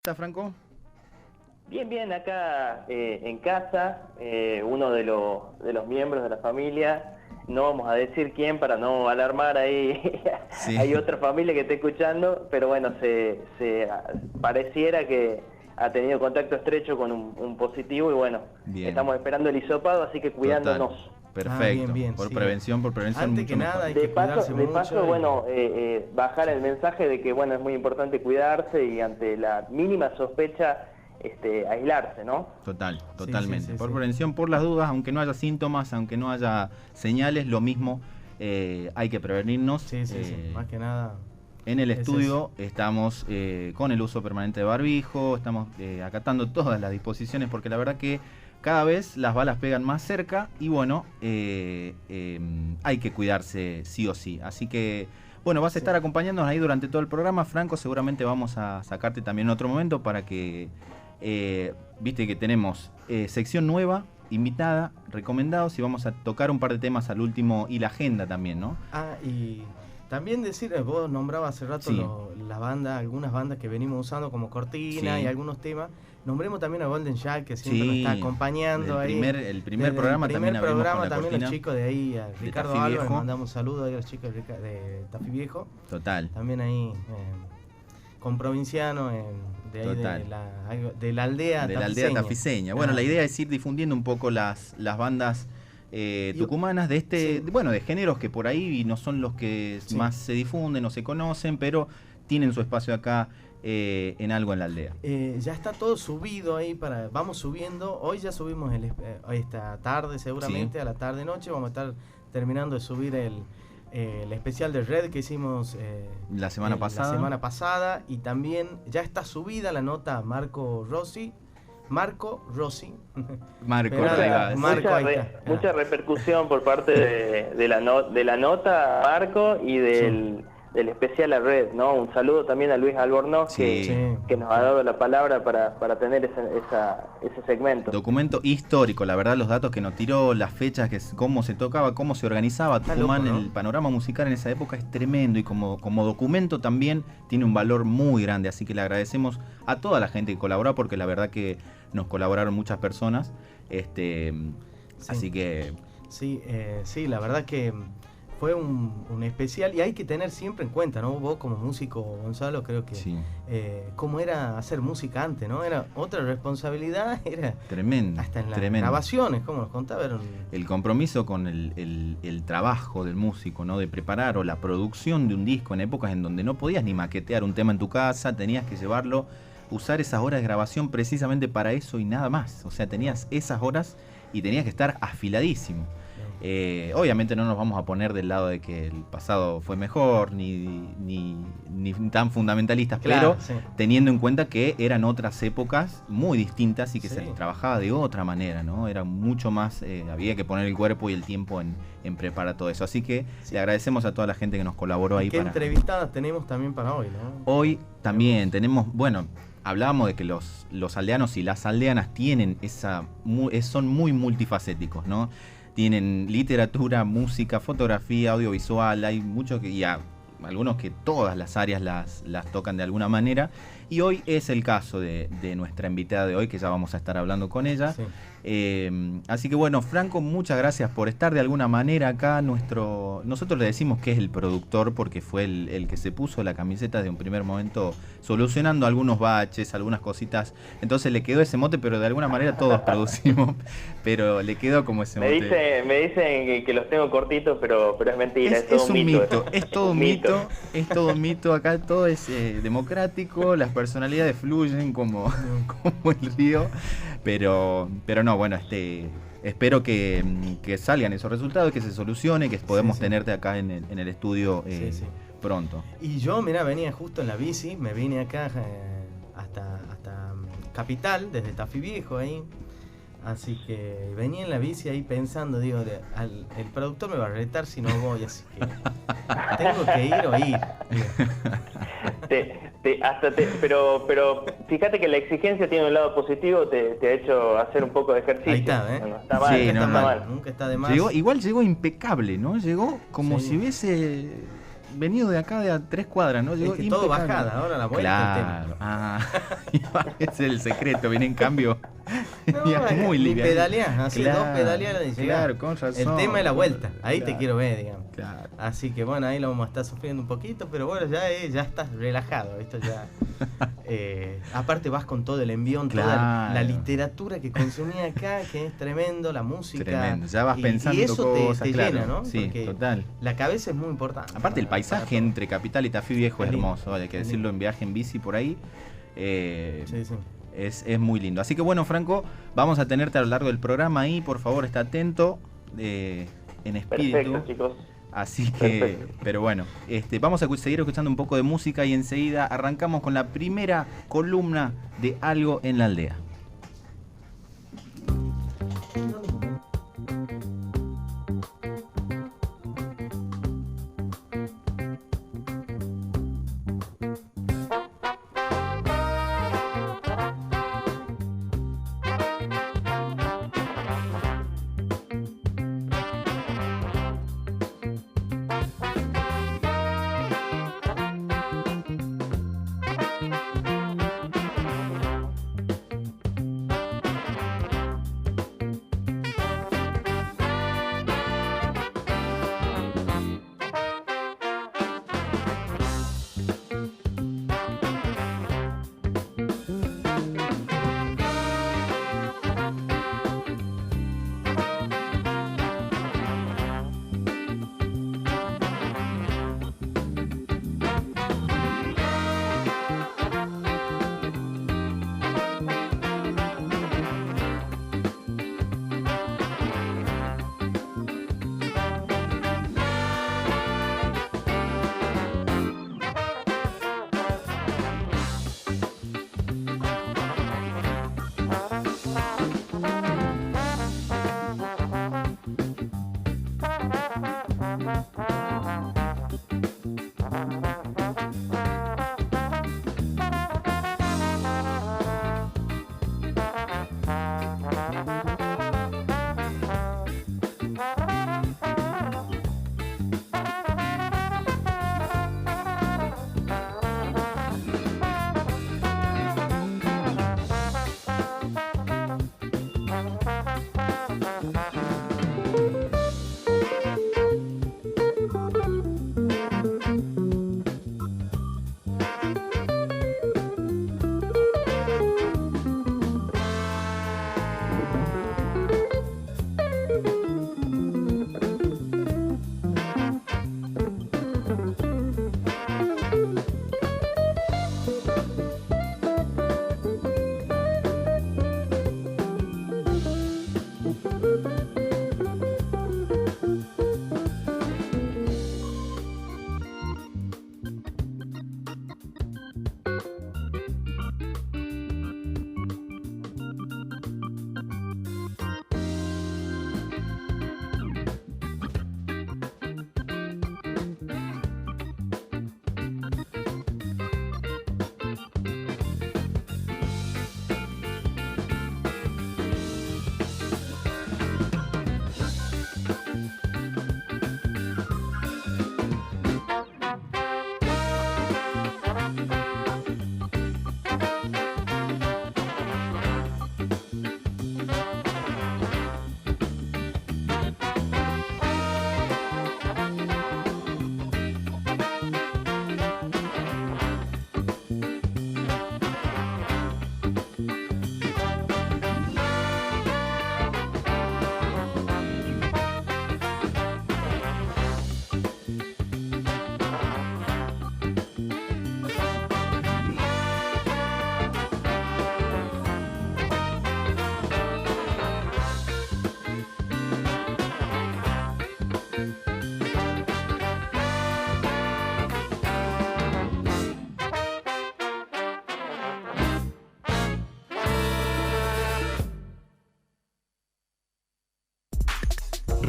¿Está Franco? Bien, bien, acá en casa, uno de los miembros de la familia, no vamos a decir quién para no alarmar ahí, Sí. hay otra familia que está escuchando, pero bueno, pareciera que ha tenido contacto estrecho con un positivo y bueno, Bien. estamos esperando el hisopado, así que cuidándonos. Total. Perfecto. Bien, por sí. prevención, Antes mucho que nada mejor. hay que cuidarse De mucho paso, y- bueno, bajar el mensaje de que bueno, es muy importante cuidarse y ante la mínima sospecha, aislarse, ¿no? Totalmente. sí, Por sí. prevención, por las dudas, aunque no haya síntomas, aunque no haya señales, lo mismo, hay que prevenirnos. Sí, más que nada. En el es estudio estamos con el uso permanente de barbijo, estamos acatando todas las disposiciones porque la verdad que cada vez las balas pegan más cerca y bueno, hay que cuidarse sí o sí. Así que, bueno, vas a estar acompañándonos ahí durante todo el programa, Franco. Seguramente vamos a sacarte también en otro momento para que, viste que tenemos sección nueva, invitada, recomendados y vamos a tocar un par de temas al último y la agenda también, ¿no? Y también decir, vos nombrabas hace rato Sí. la banda, algunas bandas que venimos usando como cortina Sí. y algunos temas. Nombremos también a Golden Jack, que siempre nos está acompañando el ahí. el primer Desde programa el también primer abrimos programa con la también cortina. los chicos de ahí, a Ricardo Tafí Alba, Viejo. le mandamos un saludo ahí a los chicos de Tafí Viejo. Total. También ahí con Provinciano, de ahí Total. de la aldea De la aldea tafiseña. Bueno, la idea es ir difundiendo un poco las bandas tucumanas de bueno, de géneros que por ahí no son los que más se difunden o se conocen, pero tienen su espacio acá en Algo en la Aldea. Ya está todo subido ahí, vamos subiendo. Hoy ya subimos esta tarde, seguramente a la tarde-noche vamos a estar terminando de subir el especial de Red que hicimos la semana pasada, y también ya está subida la nota Marco Rossi. Marco mucha repercusión por parte de la nota Marco y del especial a Red, ¿no? Un saludo también a Luis Albornoz que nos ha dado la palabra para tener ese segmento. Documento histórico, la verdad, los datos que nos tiró, las fechas, cómo se tocaba, cómo se organizaba Tucumán, loco, ¿no? El panorama musical en esa época es tremendo y como documento también tiene un valor muy grande, así que le agradecemos a toda la gente que colaboró porque la verdad que nos colaboraron muchas personas, así que... Sí, la verdad que fue un especial y hay que tener siempre en cuenta, ¿no? Vos como músico, Gonzalo, creo que cómo era hacer música antes, ¿no? Era otra responsabilidad, era tremenda. Hasta en las grabaciones, como nos contaba. El compromiso con el trabajo del músico, ¿no? De preparar o la producción de un disco en épocas en donde no podías ni maquetear un tema en tu casa, tenías que llevarlo, usar esas horas de grabación precisamente para eso y nada más. O sea, tenías esas horas y tenías que estar afiladísimo. Obviamente no nos vamos a poner del lado de que el pasado fue mejor ni tan fundamentalistas, claro, pero teniendo en cuenta que eran otras épocas muy distintas y que se trabajaba de otra manera, ¿no? Era mucho más, había que poner el cuerpo y el tiempo en preparar todo eso. Así que le agradecemos a toda la gente que nos colaboró ahí. ¿Qué entrevistadas tenemos también para hoy, no? Hoy también tenemos, bueno, hablábamos de que los aldeanos y las aldeanas tienen son muy multifacéticos, ¿no? Tienen literatura, música, fotografía, audiovisual, hay muchos algunos que todas las áreas las tocan de alguna manera. Y hoy es el caso de nuestra invitada de hoy, que ya vamos a estar hablando con ella. Así que bueno, Franco, muchas gracias por estar de alguna manera acá. Nosotros le decimos que es el productor porque fue el que se puso la camiseta de un primer momento solucionando algunos baches, algunas cositas. Entonces le quedó ese mote, pero de alguna manera todos producimos. Pero le quedó como ese mote. Me dicen que los tengo cortitos, pero es mentira. Es todo un mito. Es todo un mito. Es todo un mito. Acá todo es democrático. Las personalidades fluyen como el río. Pero no, bueno, espero que salgan esos resultados, que se solucione, que podamos tenerte acá en el estudio pronto. Y yo, mirá, venía justo en la bici, me vine acá hasta Capital, desde Tafí Viejo ahí. Así que venía en la bici ahí pensando, digo, el productor me va a retar si no voy, así que tengo que ir o ir. Pero fíjate que la exigencia tiene un lado positivo, te ha hecho hacer un poco de ejercicio. Ahí está, No está mal, no está mal. Nunca está de más. Igual llegó impecable, ¿no? Llegó como si hubiese venido de acá de a 3 cuadras, ¿no? Llegó todo bajada, ahora la vuelta. Claro, ese es el secreto, viene en cambio. No, muy liviano. Pedaleás, así claro, 2 pedaleadas y llegás. Claro, con razón. El tema es la vuelta, ahí claro, te quiero ver, digamos. Claro. Así que bueno, ahí lo vamos a estar sufriendo un poquito, pero bueno, ya estás relajado, esto ya. Aparte vas con todo el envión, toda la literatura que consumí acá, que es tremendo, la música. Tremendo, ya vas pensando y eso cosas, te claro, llena, ¿no? Sí, porque total. La cabeza es muy importante. Aparte el paisaje entre Capital y Tafí Viejo es hermoso, hay que decirlo, en viaje en bici por ahí. Sí. Es muy lindo. Así que bueno, Franco, vamos a tenerte a lo largo del programa ahí, por favor, está atento en espíritu. Perfecto, chicos. Así que, perfecto. Pero bueno, vamos a seguir escuchando un poco de música y enseguida arrancamos con la primera columna de Algo en la Aldea.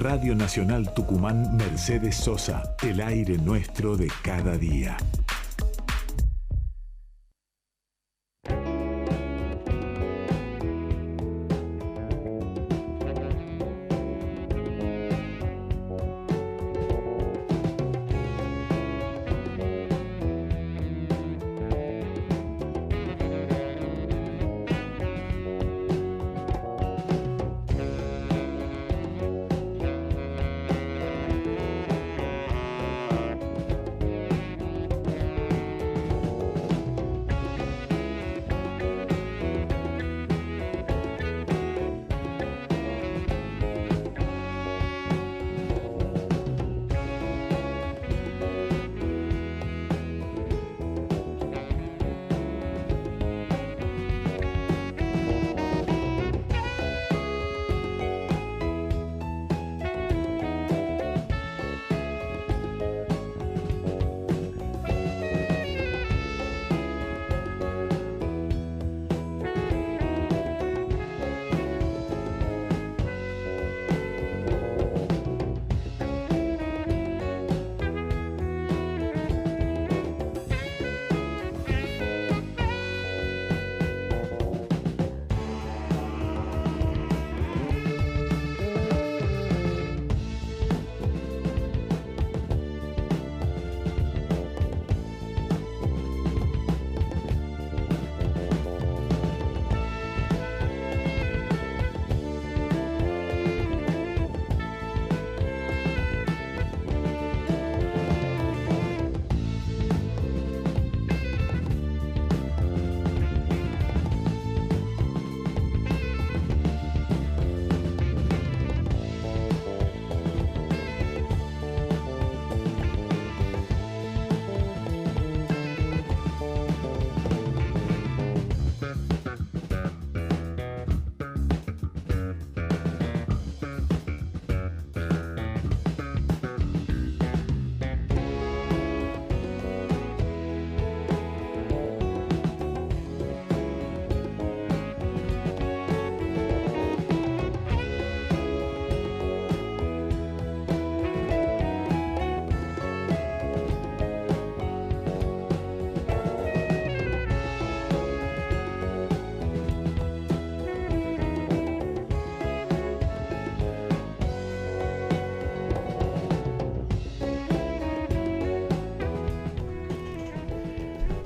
Radio Nacional Tucumán Mercedes Sosa, el aire nuestro de cada día.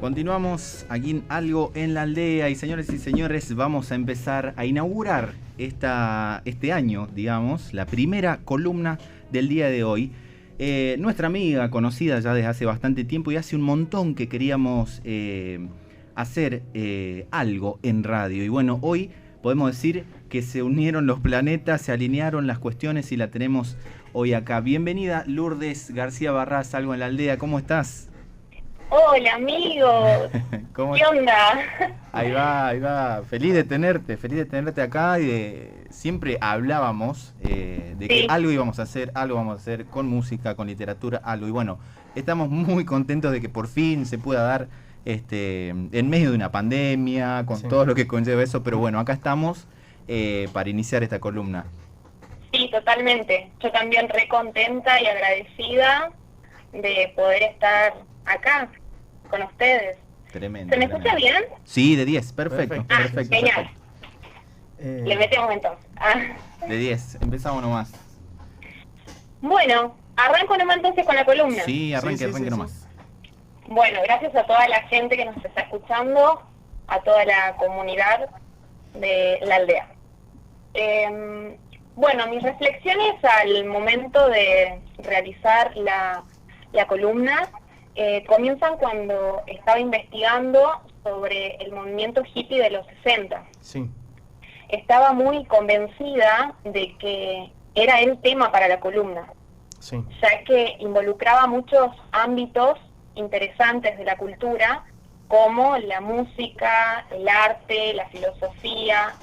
Continuamos aquí en Algo en la Aldea y señores y señores, vamos a empezar a inaugurar este año, digamos, la primera columna del día de hoy. Nuestra amiga, conocida ya desde hace bastante tiempo y hace un montón que queríamos hacer algo en radio. Y bueno, hoy podemos decir que se unieron los planetas, se alinearon las cuestiones y la tenemos hoy acá. Bienvenida Lourdes García Barras, Algo en la Aldea, ¿cómo estás? Hola amigos, ¿qué onda? Ahí va, feliz de tenerte acá y siempre hablábamos de que algo íbamos a hacer con música, con literatura, algo. Y bueno, estamos muy contentos de que por fin se pueda dar en medio de una pandemia, con todo lo que conlleva eso, pero bueno, acá estamos para iniciar esta columna. Sí, totalmente. Yo también re contenta y agradecida de poder estar acá con ustedes. Tremendo. ¿Se me escucha bien? Sí, de 10, perfecto. Genial. Le metemos entonces. De 10, empezamos nomás. Bueno, arranco nomás entonces con la columna. Sí, arranque nomás. Sí. Bueno, gracias a toda la gente que nos está escuchando, a toda la comunidad de la aldea. Bueno, mis reflexiones al momento de realizar la columna comienzan cuando estaba investigando sobre el movimiento hippie de los 60. Sí. Estaba muy convencida de que era el tema para la columna, ya que involucraba muchos ámbitos interesantes de la cultura, como la música, el arte, la filosofía,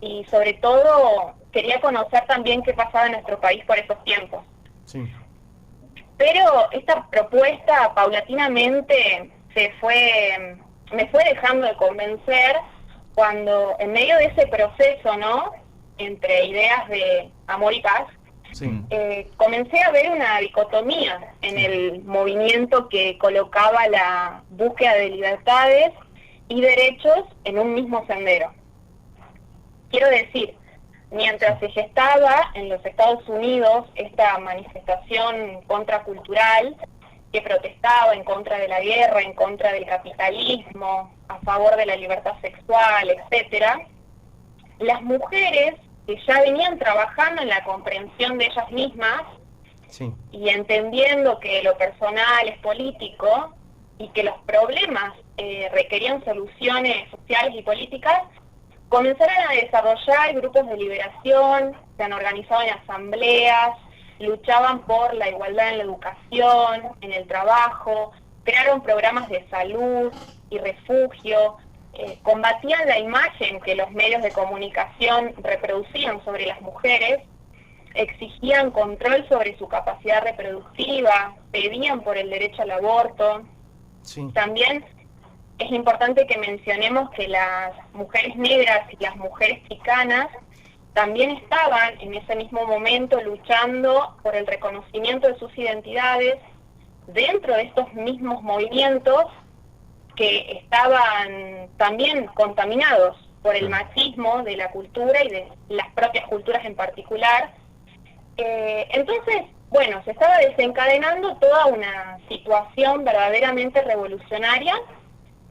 y sobre todo quería conocer también qué pasaba en nuestro país por esos tiempos. Sí. Pero esta propuesta paulatinamente me fue dejando de convencer cuando en medio de ese proceso, ¿no?, entre ideas de amor y paz, comencé a ver una dicotomía en el movimiento que colocaba la búsqueda de libertades y derechos en un mismo sendero. Quiero decir, mientras se gestaba en los Estados Unidos esta manifestación contracultural que protestaba en contra de la guerra, en contra del capitalismo, a favor de la libertad sexual, etcétera, las mujeres que ya venían trabajando en la comprensión de ellas mismas y entendiendo que lo personal es político y que los problemas requerían soluciones sociales y políticas, comenzaron a desarrollar grupos de liberación, se han organizado en asambleas, luchaban por la igualdad en la educación, en el trabajo, crearon programas de salud y refugio, combatían la imagen que los medios de comunicación reproducían sobre las mujeres, exigían control sobre su capacidad reproductiva, pedían por el derecho al aborto. También es importante que mencionemos que las mujeres negras y las mujeres chicanas también estaban en ese mismo momento luchando por el reconocimiento de sus identidades dentro de estos mismos movimientos que estaban también contaminados por el machismo de la cultura y de las propias culturas en particular. Entonces, bueno, se estaba desencadenando toda una situación verdaderamente revolucionaria,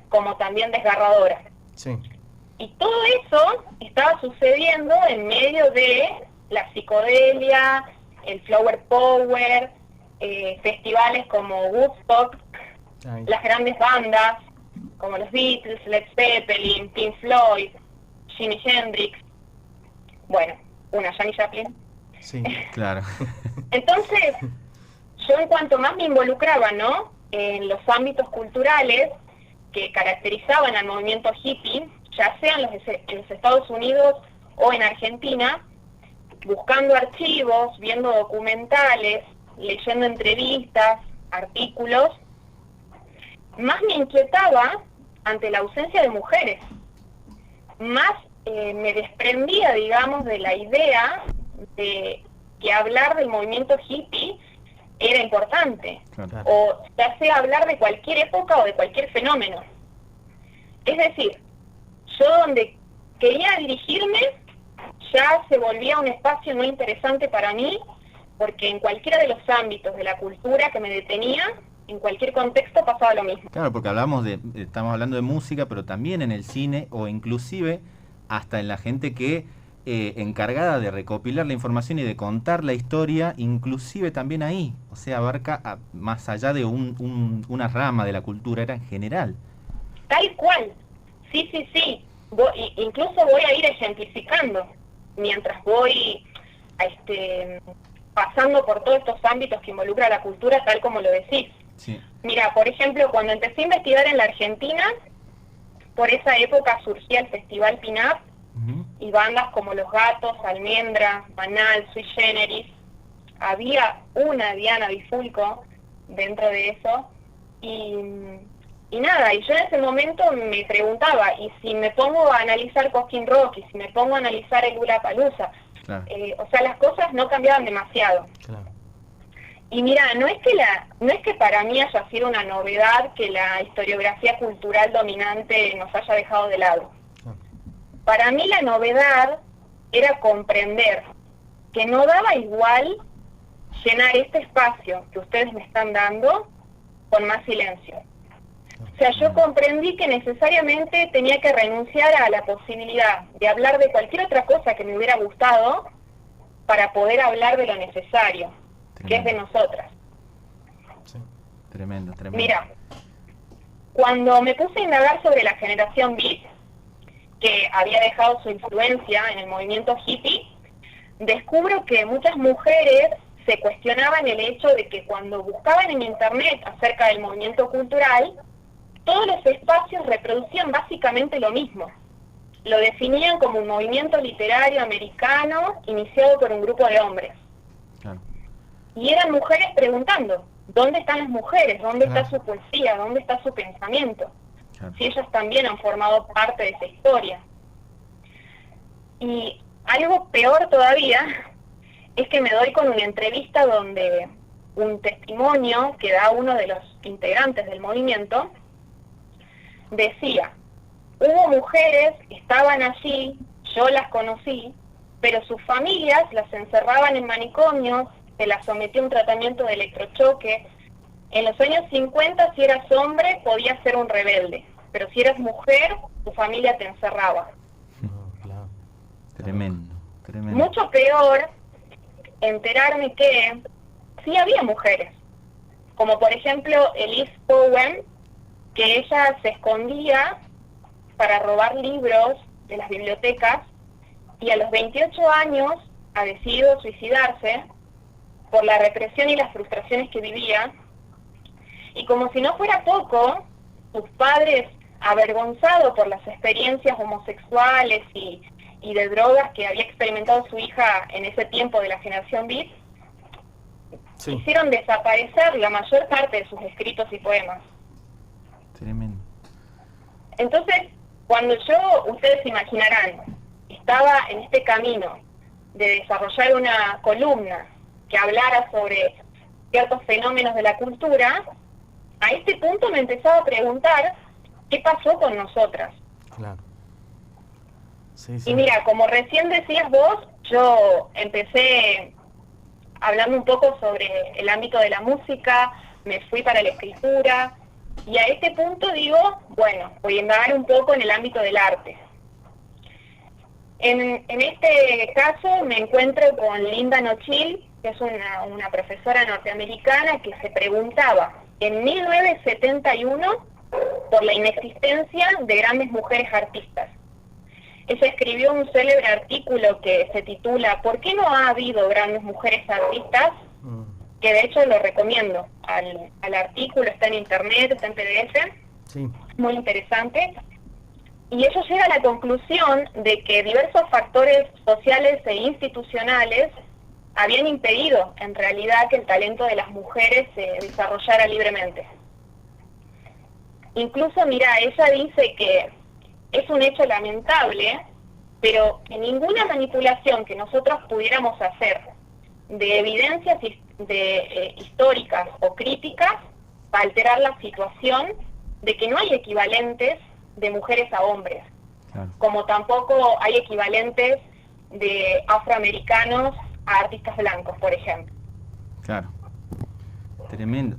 como también desgarradora. Y todo eso estaba sucediendo en medio de la psicodelia, el flower power, festivales como Woodstock, las grandes bandas como los Beatles, Led Zeppelin, Pink Floyd, Jimi Hendrix, bueno, una Janis Joplin. Sí, claro. Entonces, yo en cuanto más me involucraba, ¿no?, en los ámbitos culturales que caracterizaban al movimiento hippie, ya sea en los Estados Unidos o en Argentina, buscando archivos, viendo documentales, leyendo entrevistas, artículos, más me inquietaba ante la ausencia de mujeres, más me desprendía, digamos, de la idea de que hablar del movimiento hippie era importante, o ya sea hablar de cualquier época o de cualquier fenómeno. Es decir, yo donde quería dirigirme ya se volvía un espacio no interesante para mí, porque en cualquiera de los ámbitos de la cultura que me detenía, en cualquier contexto pasaba lo mismo. Claro, porque estamos hablando de música, pero también en el cine, o inclusive hasta en la gente que encargada de recopilar la información y de contar la historia, inclusive también ahí, o sea, abarca más allá de una rama de la cultura, era en general. Tal cual, sí. Incluso voy a ir ejemplificando mientras voy pasando por todos estos ámbitos que involucra la cultura, tal como lo decís. Sí. Mira, por ejemplo, cuando empecé a investigar en la Argentina, por esa época surgía el Festival Pin-Up, y bandas como Los Gatos, Almendra, Manal, Sui Generis. Había una Diana Bifulco dentro de eso, y nada, y yo en ese momento me preguntaba, y si me pongo a analizar Cosquín Rock, y si me pongo a analizar el Lollapalooza, claro. O sea, las cosas no cambiaban demasiado. Claro. Y mira, no es que para mí haya sido una novedad que la historiografía cultural dominante nos haya dejado de lado. Para mí la novedad era comprender que no daba igual llenar este espacio que ustedes me están dando con más silencio. O sea, yo comprendí que necesariamente tenía que renunciar a la posibilidad de hablar de cualquier otra cosa que me hubiera gustado para poder hablar de lo necesario, tremendo, que es de nosotras. Sí. Tremendo. Mira, cuando me puse a indagar sobre la generación Beat, que había dejado su influencia en el movimiento hippie, descubro que muchas mujeres se cuestionaban el hecho de que cuando buscaban en internet acerca del movimiento cultural, todos los espacios reproducían básicamente lo mismo. Lo definían como un movimiento literario americano iniciado por un grupo de hombres. Claro. Y eran mujeres preguntando, ¿dónde están las mujeres? ¿Dónde está su poesía? ¿Dónde está su pensamiento? Claro. Si ellas también han formado parte de esa historia. Y algo peor todavía es que me doy con una entrevista donde un testimonio que da uno de los integrantes del movimiento decía, hubo mujeres, estaban allí, yo las conocí, pero sus familias las encerraban en manicomios, se las sometía a un tratamiento de electrochoque. En los años 50, si eras hombre, podías ser un rebelde, pero si eras mujer, tu familia te encerraba. Claro. Tremendo. Mucho peor enterarme que sí había mujeres, como por ejemplo Elise Powen, que ella se escondía para robar libros de las bibliotecas y a los 28 años ha decidido suicidarse por la represión y las frustraciones que vivía. Y como si no fuera poco, sus padres, avergonzados por las experiencias homosexuales y de drogas que había experimentado su hija en ese tiempo de la generación Beat, hicieron desaparecer la mayor parte de sus escritos y poemas. Tremendo. Entonces, cuando ustedes se imaginarán, estaba en este camino de desarrollar una columna que hablara sobre ciertos fenómenos de la cultura, a este punto me empezaba a preguntar qué pasó con nosotras. Claro. Sí. Y mira, como recién decías vos, yo empecé hablando un poco sobre el ámbito de la música, me fui para la escritura, y a este punto digo, bueno, voy a indagar un poco en el ámbito del arte. En este caso me encuentro con Linda Nochil, que es una profesora norteamericana que se preguntaba en 1971 por la inexistencia de grandes mujeres artistas. Ella escribió un célebre artículo que se titula ¿Por qué no ha habido grandes mujeres artistas? Que de hecho lo recomiendo. Al artículo está en internet, está en PDF, sí. Muy interesante. Y ella llega a la conclusión de que diversos factores sociales e institucionales habían impedido en realidad que el talento de las mujeres se desarrollara libremente. Incluso, mira, ella dice que es un hecho lamentable, pero que ninguna manipulación que nosotros pudiéramos hacer de evidencias históricas o críticas va a alterar la situación de que no hay equivalentes de mujeres a hombres, claro, como tampoco hay equivalentes de afroamericanos a artistas blancos, por ejemplo. Claro. Tremendo,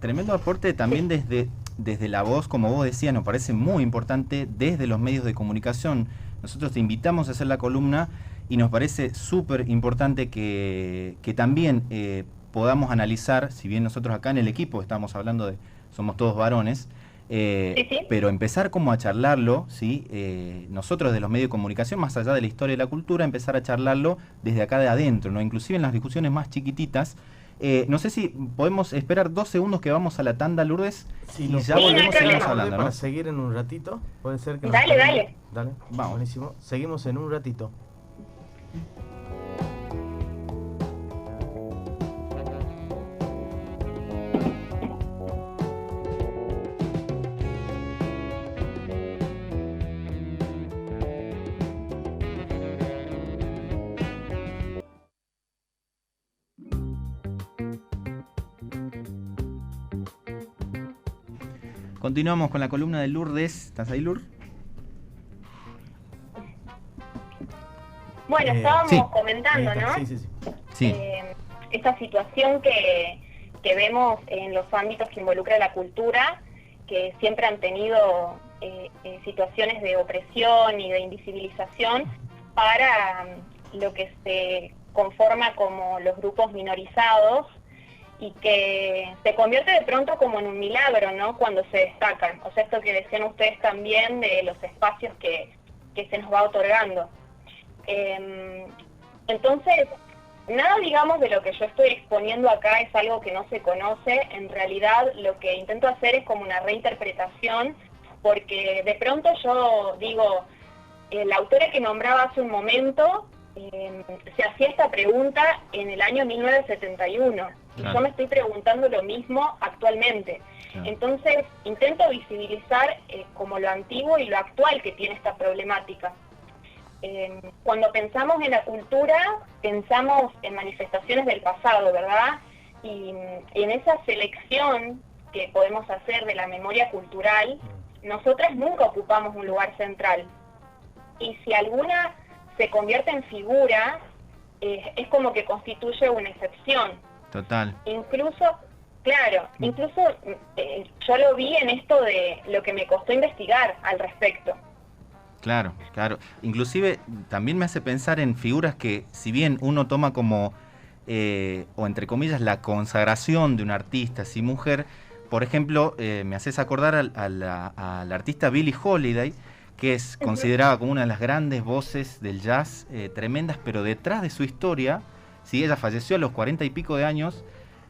tremendo aporte también desde la voz, como vos decías, nos parece muy importante desde los medios de comunicación. Nosotros te invitamos a hacer la columna y nos parece súper importante que también podamos analizar, si bien nosotros acá en el equipo estamos hablando somos todos varones, pero empezar como a charlarlo, ¿sí? Nosotros de los medios de comunicación, más allá de la historia y la cultura, empezar a charlarlo desde acá de adentro, ¿no? Inclusive en las discusiones más chiquititas. No sé si podemos esperar 2 segundos que vamos a la tanda, Lourdes, y ya volvemos y seguimos hablando, ¿no? Para seguir en un ratito, puede ser que... Dale. Vamos. Buenísimo. Seguimos en un ratito. Continuamos con la columna de Lourdes. ¿Estás ahí, Lourdes? Bueno, estábamos comentando, ¿no? Sí. Esta situación que vemos en los ámbitos que involucra la cultura, que siempre han tenido situaciones de opresión y de invisibilización para lo que se conforma como los grupos minorizados, y que se convierte de pronto como en un milagro, ¿no? Cuando se destacan. O sea, esto que decían ustedes también de los espacios que se nos va otorgando. Entonces, nada, digamos, de lo que yo estoy exponiendo acá es algo que no se conoce. En realidad, lo que intento hacer es como una reinterpretación, porque de pronto yo digo, la autora que nombraba hace un momento se hacía esta pregunta en el año 1971. Y yo me estoy preguntando lo mismo actualmente. Entonces, intento visibilizar como lo antiguo y lo actual que tiene esta problemática. Cuando pensamos en la cultura, pensamos en manifestaciones del pasado, ¿verdad? Y en esa selección que podemos hacer de la memoria cultural, nosotras nunca ocupamos un lugar central. Y si alguna se convierte en figura, es como que constituye una excepción. Total. Incluso yo lo vi en esto de lo que me costó investigar al respecto. Claro. Inclusive también me hace pensar en figuras que, si bien uno toma como, o entre comillas, la consagración de un artista, así mujer, por ejemplo, me haces acordar a la artista Billie Holiday, que es considerada como una de las grandes voces del jazz, tremendas, pero detrás de su historia, si ella falleció a los 40 y pico de años,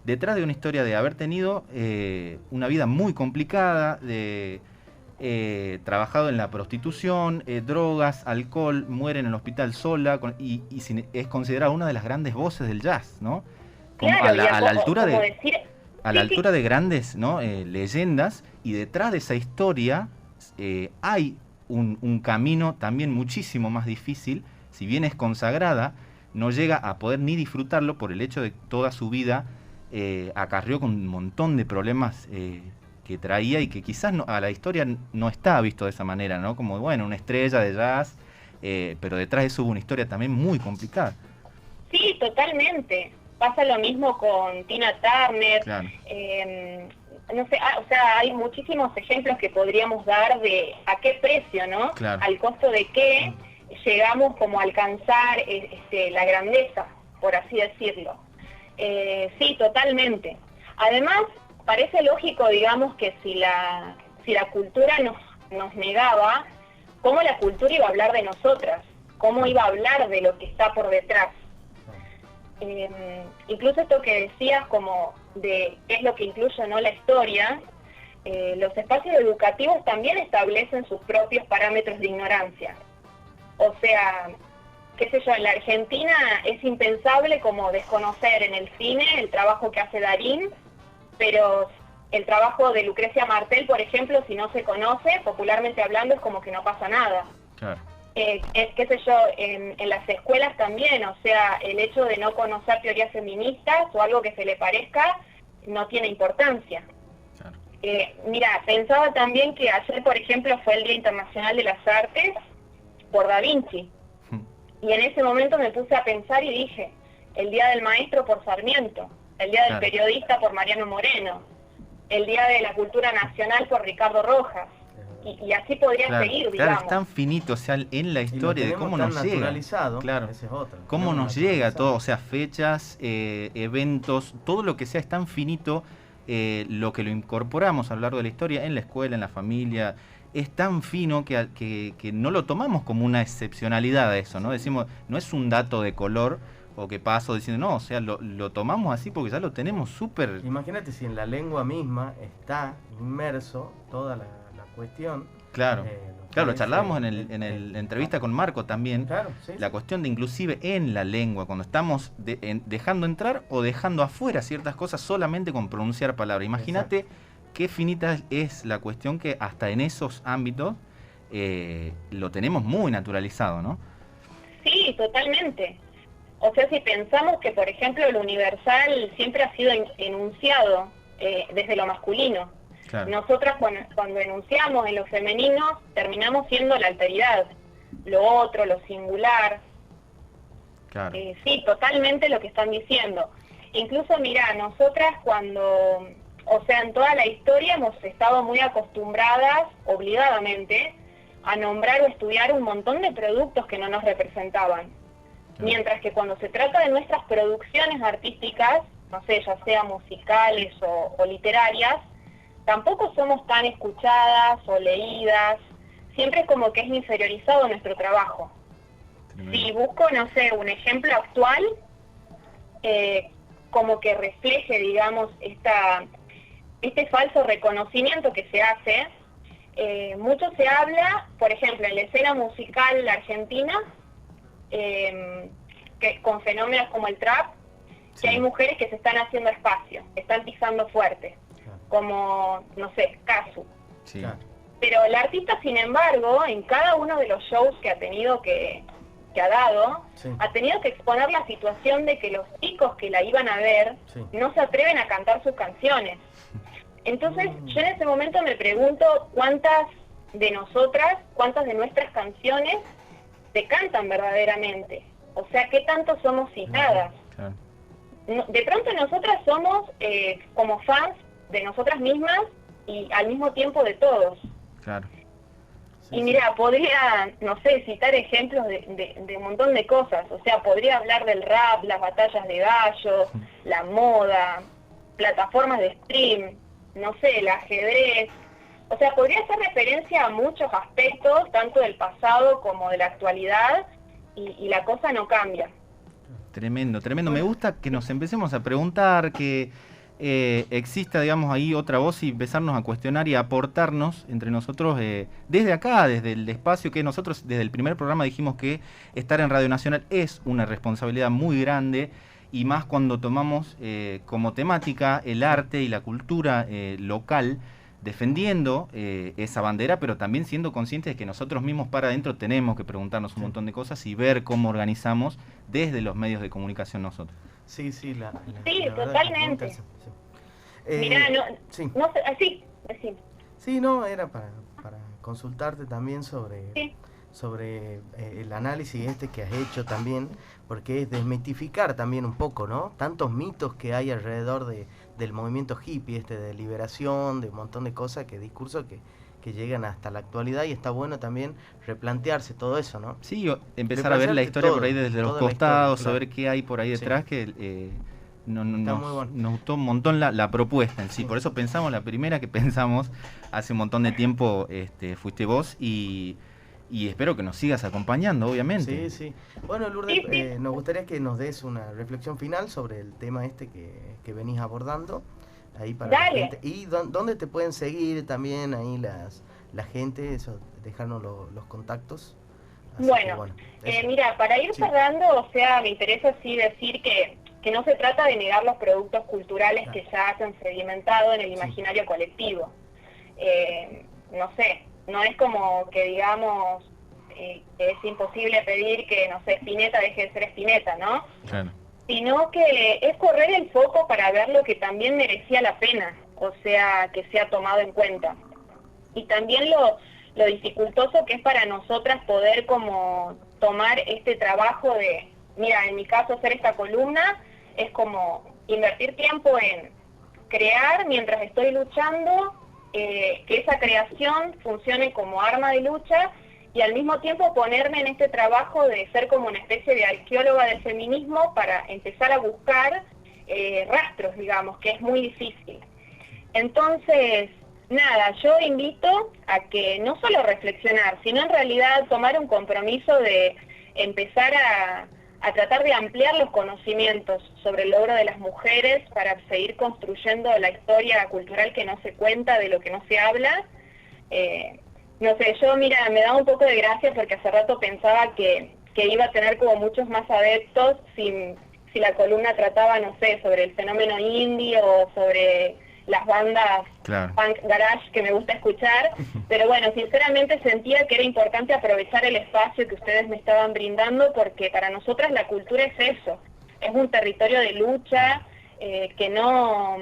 detrás de una historia de haber tenido una vida muy complicada, de trabajado en la prostitución, drogas, alcohol, muere en el hospital sola, y es considerada una de las grandes voces del jazz, ¿no? Como claro, a la altura de grandes, ¿no? Leyendas, y detrás de esa historia hay un camino también muchísimo más difícil. Si bien es consagrada, no llega a poder ni disfrutarlo por el hecho de que toda su vida acarreó con un montón de problemas que traía, y que quizás a la historia no está visto de esa manera, ¿no? Como, bueno, una estrella de jazz, pero detrás de eso hubo una historia también muy complicada. Sí, totalmente. Pasa lo mismo con Tina Turner. Claro. No sé, o sea, hay muchísimos ejemplos que podríamos dar de a qué precio, ¿no? Claro. Al costo de qué llegamos como a alcanzar la grandeza, por así decirlo. Sí, totalmente. Además, parece lógico, digamos, que si la cultura nos negaba, ¿cómo la cultura iba a hablar de nosotras? ¿Cómo iba a hablar de lo que está por detrás? Incluso esto que decías como de qué es lo que incluye o no la historia, los espacios educativos también establecen sus propios parámetros de ignorancia. O sea, qué sé yo, en la Argentina es impensable como desconocer en el cine el trabajo que hace Darín, pero el trabajo de Lucrecia Martel, por ejemplo, si no se conoce, popularmente hablando, es como que no pasa nada. Claro. Qué sé yo, en las escuelas también, o sea, el hecho de no conocer teorías feministas o algo que se le parezca, no tiene importancia. Claro. Mira, pensaba también que ayer, por ejemplo, fue el Día Internacional de las Artes por Da Vinci. Y en ese momento me puse a pensar y dije, el Día del Maestro por Sarmiento. el Día del Periodista por Mariano Moreno, el Día de la Cultura Nacional por Ricardo Rojas. Y así podría seguir, digamos. Claro, es tan finito, o sea, en la historia de cómo nos llega. Claro, esa es otra. Cómo nos llega todo, o sea, fechas, eventos, todo lo que sea es tan finito, lo que lo incorporamos a lo largo de la historia, en la escuela, en la familia, es tan fino que no lo tomamos como una excepcionalidad a eso, ¿no? Decimos, no es un dato de color o que paso diciendo, no, o sea, lo tomamos así porque ya lo tenemos súper... Imagínate si en la lengua misma está inmerso toda la cuestión. Claro, lo charlábamos en la entrevista con Marco también, claro, la cuestión de inclusive en la lengua, cuando estamos dejando entrar o dejando afuera ciertas cosas solamente con pronunciar palabras. Imagínate qué finita es la cuestión que hasta en esos ámbitos lo tenemos muy naturalizado, ¿no? Sí, totalmente. O sea, si pensamos que, por ejemplo, lo universal siempre ha sido enunciado desde lo masculino. Claro. Nosotras cuando enunciamos en lo femenino terminamos siendo la alteridad, lo otro, lo singular. Claro. Sí, totalmente lo que están diciendo. Incluso, mira, nosotras o sea, en toda la historia hemos estado muy acostumbradas, obligadamente, a nombrar o estudiar un montón de productos que no nos representaban. Claro. Mientras que cuando se trata de nuestras producciones artísticas, no sé, ya sea musicales o literarias, tampoco somos tan escuchadas o leídas, siempre es como que es inferiorizado nuestro trabajo. Si busco, no sé, un ejemplo actual, como que refleje, digamos, este falso reconocimiento que se hace, mucho se habla, por ejemplo, en la escena musical argentina, que con fenómenos como el trap, que hay mujeres que se están haciendo espacio, están pisando fuerte. Como, no sé, Casu. Sí. Pero el artista, sin embargo, en cada uno de los shows que ha tenido que ha dado, ha tenido que exponer la situación de que los chicos que la iban a ver no se atreven a cantar sus canciones. Entonces, yo en ese momento me pregunto cuántas de nuestras canciones se cantan verdaderamente. O sea, ¿qué tanto somos citadas? Claro. De pronto nosotras somos como fans de nosotras mismas y al mismo tiempo de todos. Claro. Y mira, podría, no sé, citar ejemplos de un montón de cosas. O sea, podría hablar del rap, las batallas de gallos, la moda, plataformas de stream, no sé, el ajedrez. O sea, podría hacer referencia a muchos aspectos, tanto del pasado como de la actualidad, y la cosa no cambia. Tremendo, tremendo. Me gusta que nos empecemos a preguntar, que exista, digamos, ahí otra voz y empezarnos a cuestionar y a aportarnos entre nosotros desde acá, desde el espacio que nosotros desde el primer programa dijimos que estar en Radio Nacional es una responsabilidad muy grande, y más cuando tomamos como temática el arte y la cultura local, defendiendo esa bandera, pero también siendo conscientes de que nosotros mismos para adentro tenemos que preguntarnos un montón de cosas y ver cómo organizamos desde los medios de comunicación nosotros. Sí, la totalmente. Mirá, no sé, así, decir. Sí, no, era para consultarte también sobre el análisis que has hecho también, porque es desmitificar también un poco, ¿no? Tantos mitos que hay alrededor del movimiento hippie, de liberación, de un montón de cosas, discursos que llegan hasta la actualidad, y está bueno también replantearse todo eso, ¿no? Sí, empezar a ver la historia por ahí desde los costados, saber qué hay por ahí detrás, que nos gustó un montón la propuesta en sí. Por eso pensamos, la primera que pensamos hace un montón de tiempo fuiste vos, y espero que nos sigas acompañando, obviamente. Sí. Bueno, Lourdes, nos gustaría que nos des una reflexión final sobre el tema que venís abordando ahí para la gente. Y dónde te pueden seguir también ahí la gente, eso, dejarnos los contactos. Así bueno, mira, para ir cerrando, o sea, me interesa sí decir que no se trata de negar los productos culturales que ya se han sedimentado en el imaginario colectivo. No sé, no es como que digamos que es imposible pedir que, no sé, Spinetta deje de ser Spinetta, ¿no? Claro. Sino que es correr el foco para ver lo que también merecía la pena, o sea, que sea tomado en cuenta. Y también lo dificultoso que es para nosotras poder como tomar este trabajo de, mira, en mi caso hacer esta columna es como invertir tiempo en crear mientras estoy luchando, que esa creación funcione como arma de lucha, y al mismo tiempo ponerme en este trabajo de ser como una especie de arqueóloga del feminismo para empezar a buscar rastros, digamos, que es muy difícil. Entonces, nada, yo invito a que no solo reflexionar, sino en realidad tomar un compromiso de empezar a tratar de ampliar los conocimientos sobre el logro de las mujeres para seguir construyendo la historia cultural que no se cuenta, de lo que no se habla. No sé, yo, mira, me da un poco de gracia porque hace rato pensaba que iba a tener como muchos más adeptos si la columna trataba, no sé, sobre el fenómeno indie o sobre las bandas punk garage que me gusta escuchar, pero bueno, sinceramente sentía que era importante aprovechar el espacio que ustedes me estaban brindando, porque para nosotras la cultura es eso, es un territorio de lucha, que no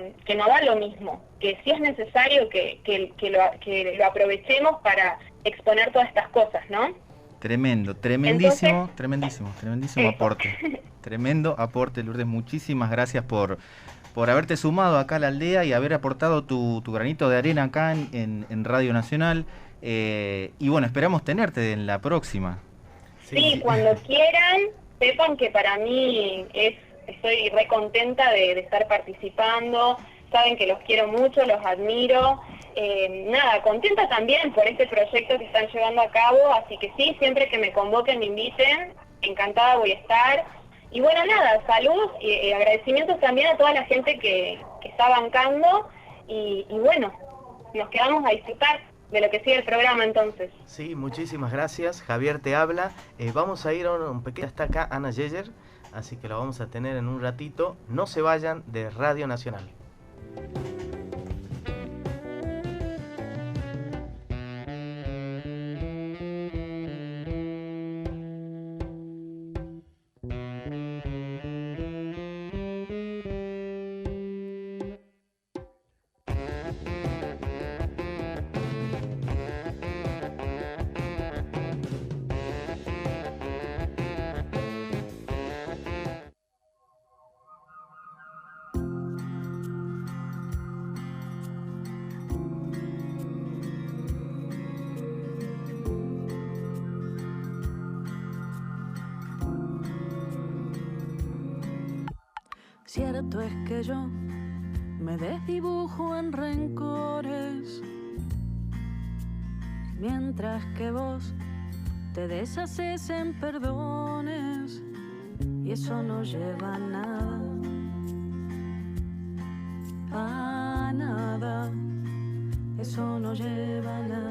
da lo mismo, que sí es necesario que lo aprovechemos para exponer todas estas cosas, ¿no? Tremendísimo aporte. Tremendo aporte, Lourdes. Muchísimas gracias por haberte sumado acá a la aldea y haber aportado tu granito de arena acá en Radio Nacional. Y bueno, esperamos tenerte en la próxima. Sí, cuando quieran, sepan que para mí estoy re contenta de estar participando. Saben que los quiero mucho, los admiro. Nada, contenta también por este proyecto que están llevando a cabo, así que sí, siempre que me convoquen, me inviten, encantada voy a estar. Y bueno, nada, salud y agradecimientos también a toda la gente que está bancando, y bueno, nos quedamos a disfrutar de lo que sigue el programa entonces. Sí, muchísimas gracias, Javier te habla. Vamos a ir a un pequeño, está acá Ana Yeyer, así que la vamos a tener en un ratito. No se vayan de Radio Nacional. Cierto es que yo me desdibujo en rencores, mientras que vos te deshaces en perdones, y eso no lleva a nada, eso no lleva a nada,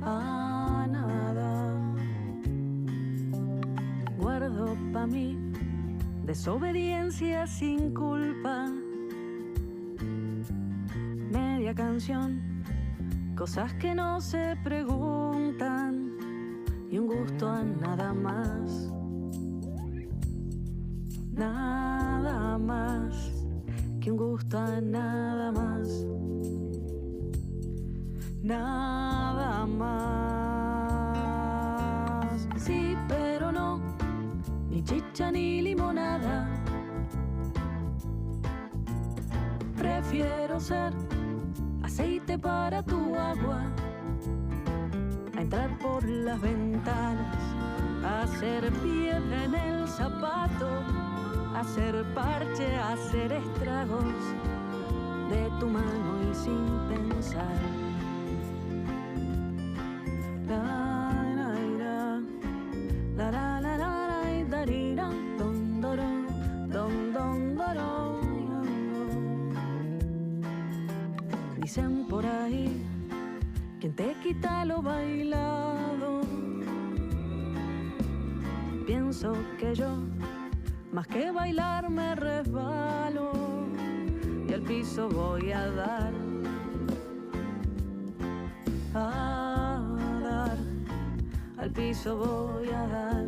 a nada. Guardo pa' mí desobediencia sin culpa, media canción, cosas que no se preguntan, y un gusto a nada más, que un gusto a nada más, nada más. Sí, pero no, ni chicha ni limonada. Prefiero ser aceite para tu agua, a entrar por las ventanas, a hacer piedra en el zapato, a hacer parche, a hacer estragos de tu mano y sin pensar. Dicen por ahí, quien te quita lo bailado. Pienso que yo, más que bailar, me resbalo y al piso voy a dar, al piso voy a dar.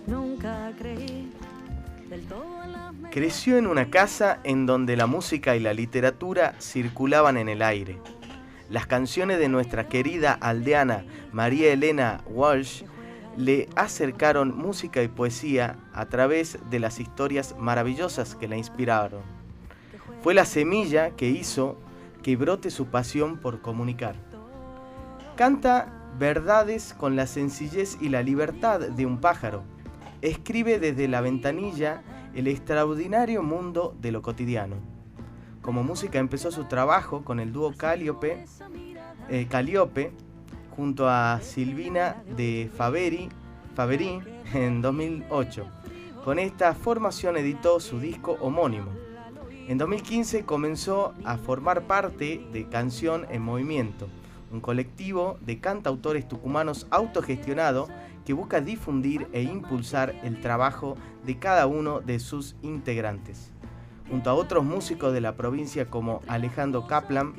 Nunca creí del todo en las... Creció en una casa en donde la música y la literatura circulaban en el aire. Las canciones de nuestra querida aldeana María Elena Walsh le acercaron música y poesía a través de las historias maravillosas que la inspiraron. Fue la semilla que hizo que brote su pasión por comunicar. Canta verdades con la sencillez y la libertad de un pájaro. Escribe desde la ventanilla el extraordinario mundo de lo cotidiano. Como música empezó su trabajo con el dúo Calliope junto a Silvina de Faveri en 2008. Con esta formación editó su disco homónimo. En 2015 comenzó a formar parte de Canción en Movimiento, un colectivo de cantautores tucumanos autogestionado que busca difundir e impulsar el trabajo de cada uno de sus integrantes. Junto a otros músicos de la provincia como Alejandro Kaplan,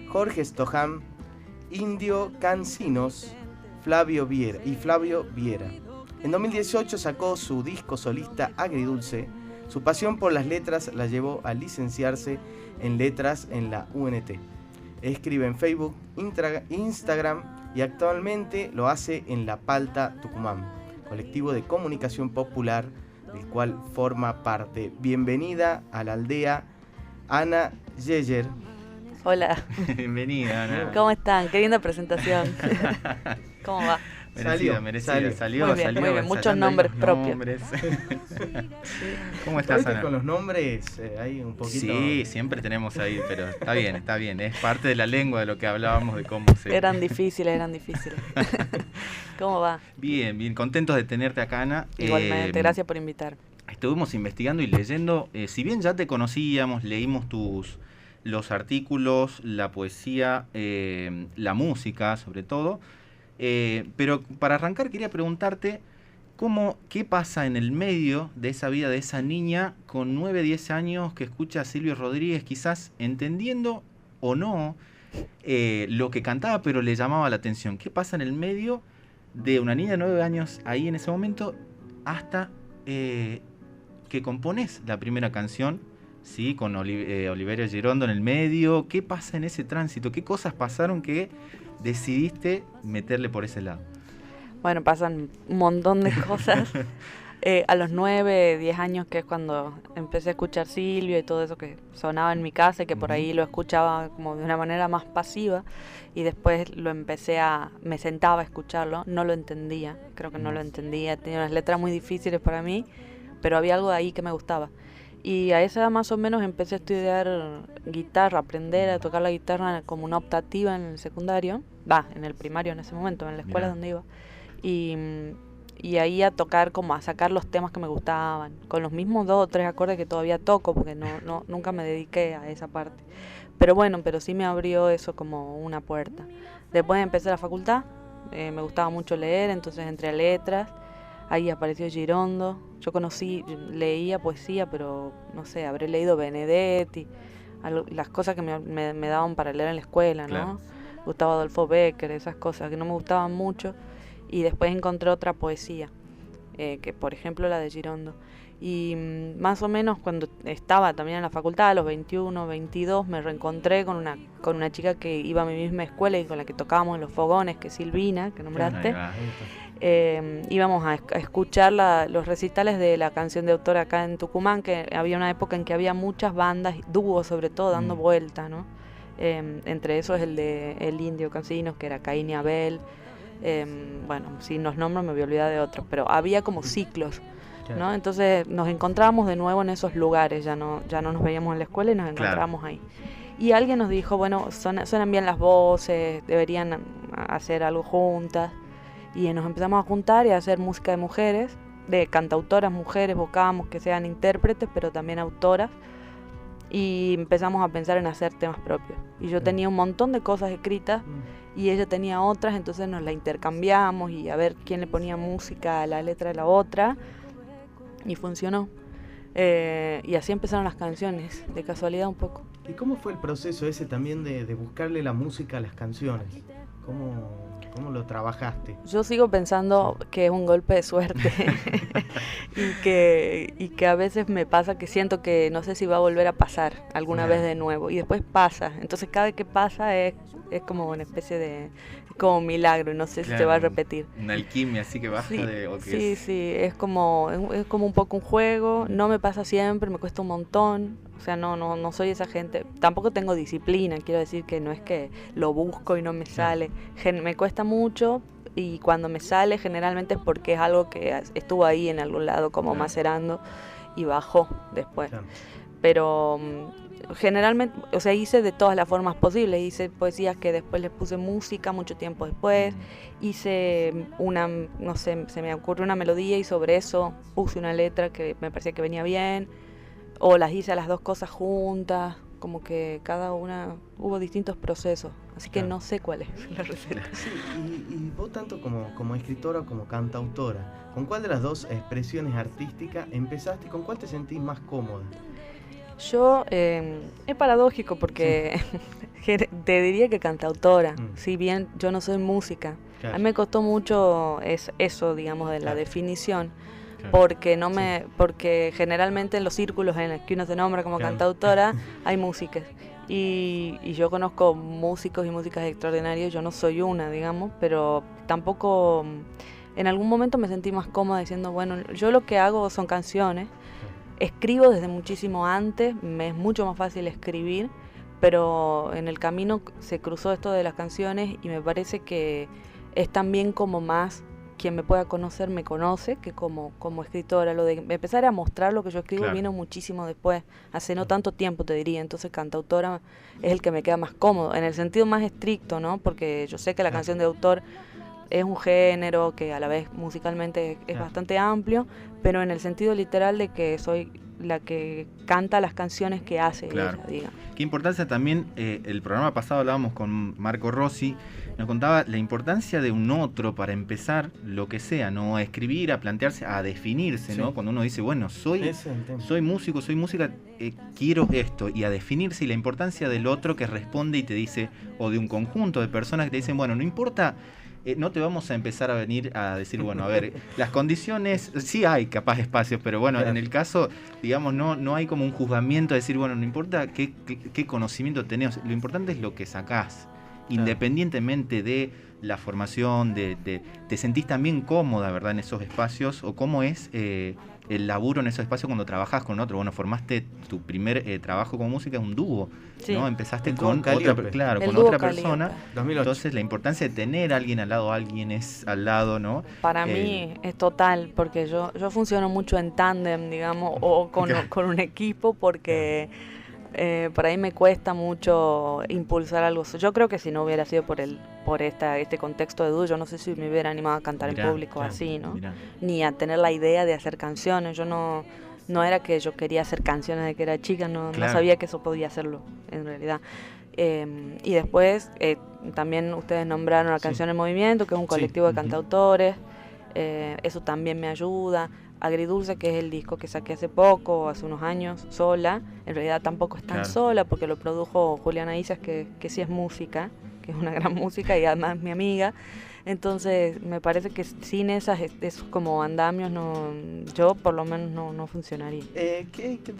Jorge Stoján, Indio Cancinos, Flavio Viera. En 2018 sacó su disco solista Agridulce. Su pasión por las letras la llevó a licenciarse en letras en la UNT. Escribe en Facebook, Instagram y actualmente lo hace en La Palta Tucumán, colectivo de comunicación popular del cual forma parte. Bienvenida a la aldea, Ana Yeyer. Hola. Bienvenida, Ana. ¿Cómo están? Qué linda presentación. ¿Cómo va? Salió. Muy bien. Muchos nombres propios. ¿Cómo estás, Ana? Con los nombres hay un poquito... Sí, siempre tenemos ahí, pero está bien. Es parte de la lengua de lo que hablábamos de cómo se... Eran difíciles. ¿Cómo va? Bien, contentos de tenerte acá, Ana. Igualmente, gracias por invitar. Estuvimos investigando y leyendo, si bien ya te conocíamos, leímos los artículos, la poesía, la música sobre todo, pero para arrancar quería preguntarte qué pasa en el medio de esa vida de esa niña con 9, 10 años que escucha a Silvio Rodríguez, quizás entendiendo o no lo que cantaba, pero le llamaba la atención. ¿Qué pasa en el medio de una niña de 9 años ahí en ese momento hasta que compones la primera canción, ¿sí? Con Oliverio Girondo en el medio? ¿Qué pasa en ese tránsito? ¿Qué cosas pasaron que decidiste meterle por ese lado? Bueno, pasan un montón de cosas. A los 9, 10 años, que es cuando empecé a escuchar Silvio y todo eso que sonaba en mi casa y que por ahí lo escuchaba como de una manera más pasiva, y después me sentaba a escucharlo, no lo entendía, tenía unas letras muy difíciles para mí, pero había algo de ahí que me gustaba. Y a esa edad más o menos empecé a estudiar guitarra, aprender a tocar la guitarra como una optativa en el secundario, en el primario en ese momento, en la escuela donde iba. Y ahí a tocar, como a sacar los temas que me gustaban, con los mismos 2 o 3 acordes que todavía toco, porque nunca me dediqué a esa parte. Pero sí me abrió eso como una puerta. Después empecé la facultad, me gustaba mucho leer, entonces entré a letras. Ahí apareció Girondo. Yo leía poesía, pero no sé, habré leído Benedetti, las cosas que me daban para leer en la escuela, ¿no? Claro. Gustavo Adolfo Bécquer, esas cosas que no me gustaban mucho. Y después encontré otra poesía, que por ejemplo la de Girondo. Y más o menos cuando estaba también en la facultad, a los 21, 22, me reencontré con una chica que iba a mi misma escuela y con la que tocábamos en los fogones, que es Silvina, que nombraste. Íbamos a escuchar los recitales de la canción de autor acá en Tucumán, que había una época en que había muchas bandas, dúos sobre todo, dando vuelta, ¿no? Entre esos el de El Indio Cancinos, que era Caín y Abel. Si los nombro me voy a olvidar de otros, pero había como ciclos, ¿no? Entonces nos encontrábamos de nuevo en esos lugares, ya no nos veíamos en la escuela y nos encontrábamos ahí. Y alguien nos dijo, bueno, suenan bien las voces, deberían hacer algo juntas. Y nos empezamos a juntar y a hacer música de mujeres, de cantautoras mujeres, buscábamos que sean intérpretes, pero también autoras. Y empezamos a pensar en hacer temas propios. Y yo tenía un montón de cosas escritas y ella tenía otras, entonces nos la intercambiamos y a ver quién le ponía música a la letra de la otra. Y funcionó. Y así empezaron las canciones, de casualidad un poco. ¿Y cómo fue el proceso ese también de buscarle la música a las canciones? ¿Cómo lo trabajaste? Yo sigo pensando que es un golpe de suerte. y que a veces me pasa que siento que no sé si va a volver a pasar alguna vez de nuevo, y después pasa, entonces cada vez que pasa es como una especie de, como un milagro, y no sé si se va a repetir. Una alquimia, así que baja de... Sí, es como un poco un juego, no me pasa siempre, me cuesta un montón, o sea, no soy esa gente, tampoco tengo disciplina, quiero decir que no es que lo busco y no me sale, me cuesta mucho, y cuando me sale generalmente es porque es algo que estuvo ahí en algún lado como macerando y bajó después. Pero generalmente, o sea, hice de todas las formas posibles, hice poesías que después les puse música mucho tiempo después, hice una, no sé, se me ocurrió una melodía y sobre eso puse una letra que me parecía que venía bien, o las hice a las dos cosas juntas, como que cada una, hubo distintos procesos, así que no sé cuál es la receta. Sí, y vos tanto como escritora como cantautora, ¿con cuál de las dos expresiones artísticas empezaste y con cuál te sentís más cómoda? Yo, es paradójico porque te diría que cantautora, si bien yo no soy música. A mí me costó mucho eso, digamos, de la definición, porque porque generalmente en los círculos en los que uno se nombra como cantautora hay músicas. Y yo conozco músicos y músicas extraordinarios, yo no soy una, digamos, pero tampoco, en algún momento me sentí más cómoda diciendo, bueno, yo lo que hago son canciones. Escribo desde muchísimo antes, me es mucho más fácil escribir, pero en el camino se cruzó esto de las canciones y me parece que es también como más quien me pueda conocer me conoce que como escritora. Lo de empezar a mostrar lo que yo escribo vino muchísimo después, hace no tanto tiempo te diría, entonces cantautora es el que me queda más cómodo, en el sentido más estricto, ¿no? Porque yo sé que la canción de autor es un género que a la vez musicalmente es bastante amplio, pero en el sentido literal de que soy la que canta las canciones que hace ella, diga. Qué importancia también, el programa pasado hablábamos con Marco Rossi, nos contaba la importancia de un otro para empezar lo que sea, ¿no? A escribir, a plantearse, a definirse, ¿no? Cuando uno dice, bueno, soy músico, soy música, quiero esto, y a definirse, y la importancia del otro que responde y te dice, o de un conjunto de personas que te dicen, bueno, no importa. No te vamos a empezar a venir a decir, bueno, a ver, las condiciones, sí hay capaz espacios, pero bueno, en el caso, digamos, no hay como un juzgamiento de decir, bueno, no importa qué conocimiento tenés, lo importante es lo que sacás, independientemente de la formación, te sentís también cómoda, ¿verdad?, en esos espacios, o cómo es el laburo en esos espacios cuando trabajás con otro. Bueno, formaste tu primer trabajo con música, un dúo, ¿no? Empezaste con otra persona. 2008. Entonces la importancia de tener a alguien al lado, ¿no? Para mí es total, porque yo funciono mucho en tándem, digamos, o con un equipo, porque por ahí me cuesta mucho impulsar algo. Yo creo que si no hubiera sido por este contexto de dúo, yo no sé si me hubiera animado a cantar en público así, ¿no? Ni a tener la idea de hacer canciones. Yo no era que yo quería hacer canciones de que era chica, no sabía que eso podía hacerlo en realidad. Y después también ustedes nombraron la Canción en Movimiento, que es un colectivo de cantautores. Eso también me ayuda. Agridulce, que es el disco que saqué hace poco, hace unos años, sola. En realidad tampoco es tan sola, porque lo produjo Juliana Isas, que sí es música, que es una gran música y además mi amiga. Entonces me parece que sin esos como andamios yo por lo menos no funcionaría. ¿De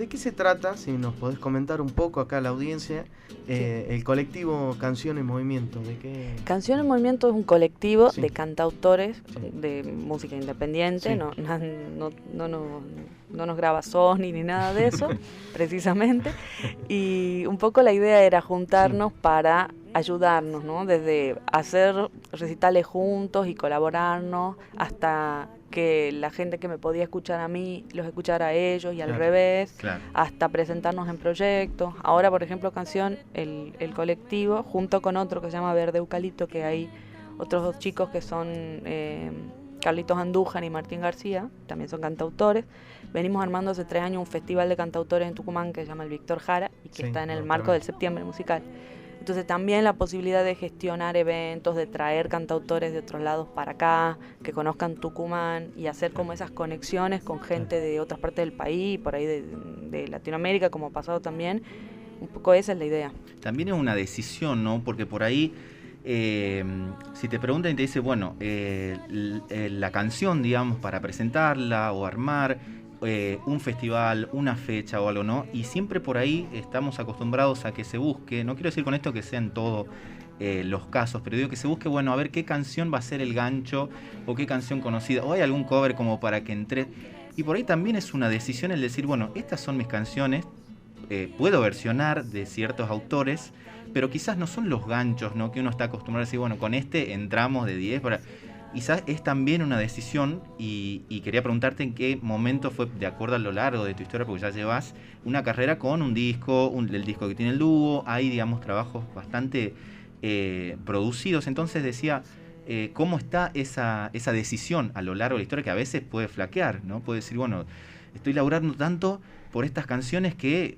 qué se trata? Si nos podés comentar un poco acá a la audiencia, el colectivo Canción en Movimiento. ¿De qué? Canción en Movimiento es un colectivo de cantautores de música independiente, no nos graba Sony ni nada de eso, precisamente, y un poco la idea era juntarnos para ayudarnos, ¿no? Desde hacer recitales juntos y colaborarnos hasta que la gente que me podía escuchar a mí los escuchara a ellos y al revés, hasta presentarnos en proyectos. Ahora, por ejemplo, Canción, el colectivo, junto con otro que se llama Verde Eucalipto, que hay otros dos chicos que son Carlitos Andújar y Martín García, también son cantautores. Venimos armando hace 3 años un festival de cantautores en Tucumán que se llama el Víctor Jara y que está en el marco del Septiembre Musical. Entonces también la posibilidad de gestionar eventos, de traer cantautores de otros lados para acá, que conozcan Tucumán y hacer como esas conexiones con gente de otras partes del país, por ahí de Latinoamérica, como ha pasado también. Un poco esa es la idea. También es una decisión, ¿no? Porque por ahí si te preguntan y te dice, bueno, la canción, digamos, para presentarla o armar un festival, una fecha o algo, ¿no? Y siempre por ahí estamos acostumbrados a que se busque, no quiero decir con esto que sean todos los casos, pero digo que se busque, bueno, a ver qué canción va a ser el gancho o qué canción conocida, o hay algún cover como para que entre. Y por ahí también es una decisión el decir, bueno, estas son mis canciones, puedo versionar de ciertos autores, pero quizás no son los ganchos, ¿no? Que uno está acostumbrado a decir, bueno, con este entramos de 10 para... Quizás es también una decisión y quería preguntarte en qué momento fue, de acuerdo a lo largo de tu historia, porque ya llevas una carrera con un disco, el disco que tiene el dúo, hay, digamos, trabajos bastante producidos. Entonces decía, ¿cómo está esa decisión a lo largo de la historia que a veces puede flaquear, ¿no? Puede decir, bueno, estoy laburando tanto por estas canciones que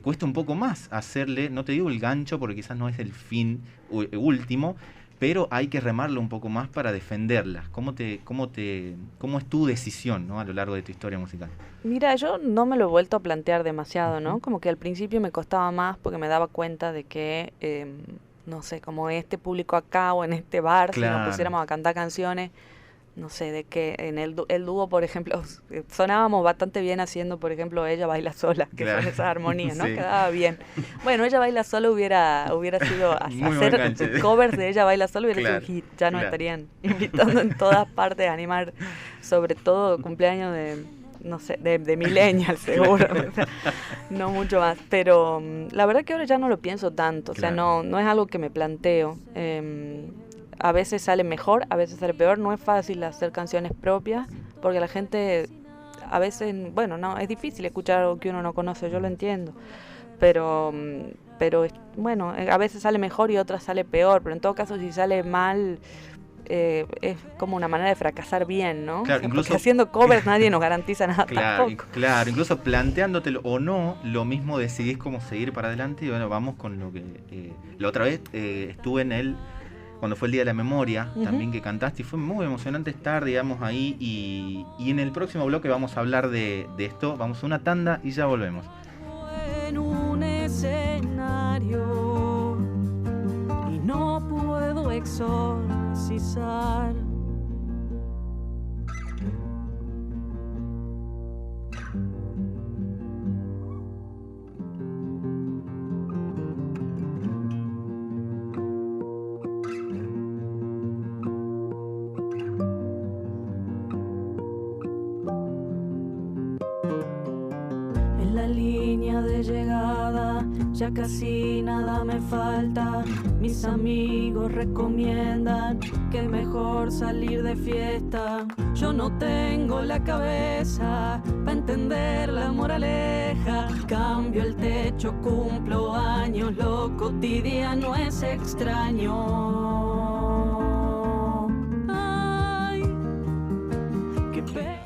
cuesta un poco más hacerle, no te digo el gancho porque quizás no es el fin último, pero hay que remarlo un poco más para defenderlas. ¿Cómo es tu decisión, ¿no? A lo largo de tu historia musical? Mira, yo no me lo he vuelto a plantear demasiado, ¿no? Como que al principio me costaba más porque me daba cuenta de que, no sé, como este público acá o en este bar, claro, si nos pusiéramos a cantar canciones, no sé, de que en el dúo, por ejemplo, sonábamos bastante bien haciendo, por ejemplo, Ella Baila Sola, que claro, son esas armonías, ¿no? Sí. Quedaba bien. Bueno, Ella Baila Sola hubiera sido hacer covers de Ella Baila Sola, hubiera sido un hit. Ya nos estarían invitando en todas partes a animar, sobre todo cumpleaños de, no sé, de millennials, seguro. O sea, no mucho más. Pero la verdad que ahora ya no lo pienso tanto. O sea, no es algo que me planteo. A veces sale mejor, a veces sale peor. No es fácil hacer canciones propias porque la gente a veces, bueno, no, es difícil escuchar algo que uno no conoce, yo lo entiendo. Pero bueno, a veces sale mejor y otras sale peor. Pero en todo caso, si sale mal, es como una manera de fracasar bien, ¿no? Claro, o sea, incluso porque haciendo covers nadie nos garantiza nada tampoco. Claro, incluso planteándotelo o no, lo mismo decidís cómo seguir para adelante. Y bueno, vamos con lo que... la otra vez estuve cuando fue el Día de la Memoria, también que cantaste, y fue muy emocionante estar, digamos, ahí, y en el próximo bloque vamos a hablar de esto, vamos a una tanda y ya volvemos. En un escenario y no puedo exorcizar. Llegada, ya casi nada me falta. Mis amigos recomiendan que es mejor salir de fiesta. Yo no tengo la cabeza para entender la moraleja. Cambio el techo, cumplo años, lo cotidiano es extraño. Ay, qué pena.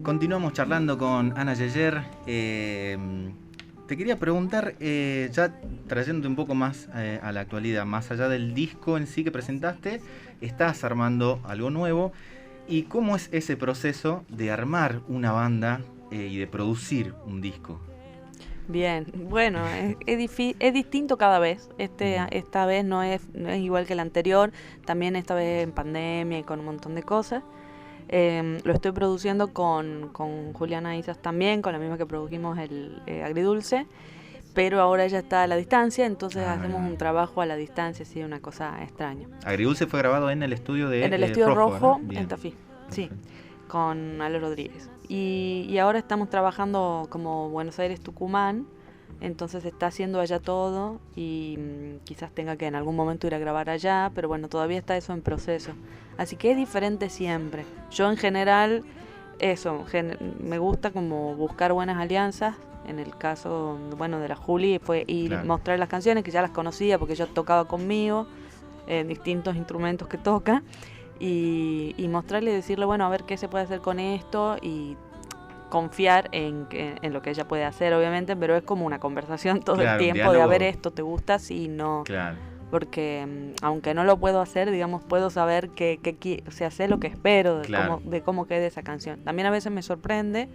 Continuamos charlando con Ana Yeyer. Te quería preguntar, ya trayéndote un poco más a la actualidad, más allá del disco en sí que presentaste, estás armando algo nuevo. ¿Y cómo es ese proceso de armar una banda y de producir un disco? Bien, bueno, es distinto cada vez. Esta vez no es igual que la anterior, también esta vez en pandemia y con un montón de cosas. Lo estoy produciendo con Juliana Isas también, con la misma que produjimos el Agridulce, pero ahora ella está a la distancia, entonces hacemos un trabajo a la distancia, sí, una cosa extraña. Agridulce fue grabado en el estudio de En el estudio Rojo, ¿no? en Tafí, sí, con Ale Rodríguez. Y ahora estamos trabajando como Buenos Aires, Tucumán, entonces se está haciendo allá todo y quizás tenga que en algún momento ir a grabar allá, pero bueno, todavía está eso en proceso. Así que es diferente siempre. Yo en general, me gusta como buscar buenas alianzas. En el caso, bueno, de la Juli fue ir a mostrar las canciones que ya las conocía porque ella tocaba conmigo, distintos instrumentos que toca, y mostrarle y decirle, bueno, a ver qué se puede hacer con esto y confiar en lo que ella puede hacer, obviamente, pero es como una conversación todo el tiempo de a ver esto, ¿te gusta? Sí, no. Claro. Porque aunque no lo puedo hacer, digamos, puedo saber que o sea, sé lo que espero de cómo quede esa canción. También a veces me sorprende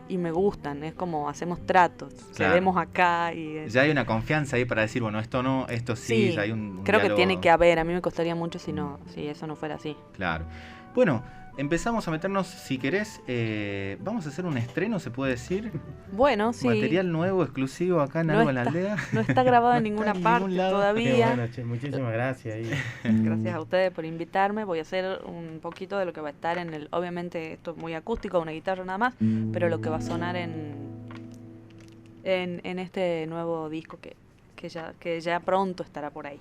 y me gustan, es como hacemos tratos, Claro. cedemos acá y Ya hay una confianza ahí para decir, bueno, esto no, esto sí, ya hay un creo que diálogo. tiene que haber, a mí me costaría mucho si eso no fuera así. Claro. Bueno, empezamos a meternos, si querés, vamos a hacer un estreno, se puede decir. Bueno, sí. Material nuevo, exclusivo acá en No Algo en la está- Aldea. No está grabado en No está ninguna en parte ningún lado. Qué todavía. bueno, che, muchísimas gracias. Ahí. Gracias a ustedes por invitarme. Voy a hacer un poquito de lo que va a estar en el... Obviamente esto es muy acústico, una guitarra nada más, pero lo que va a sonar en este nuevo disco que ya pronto estará por ahí.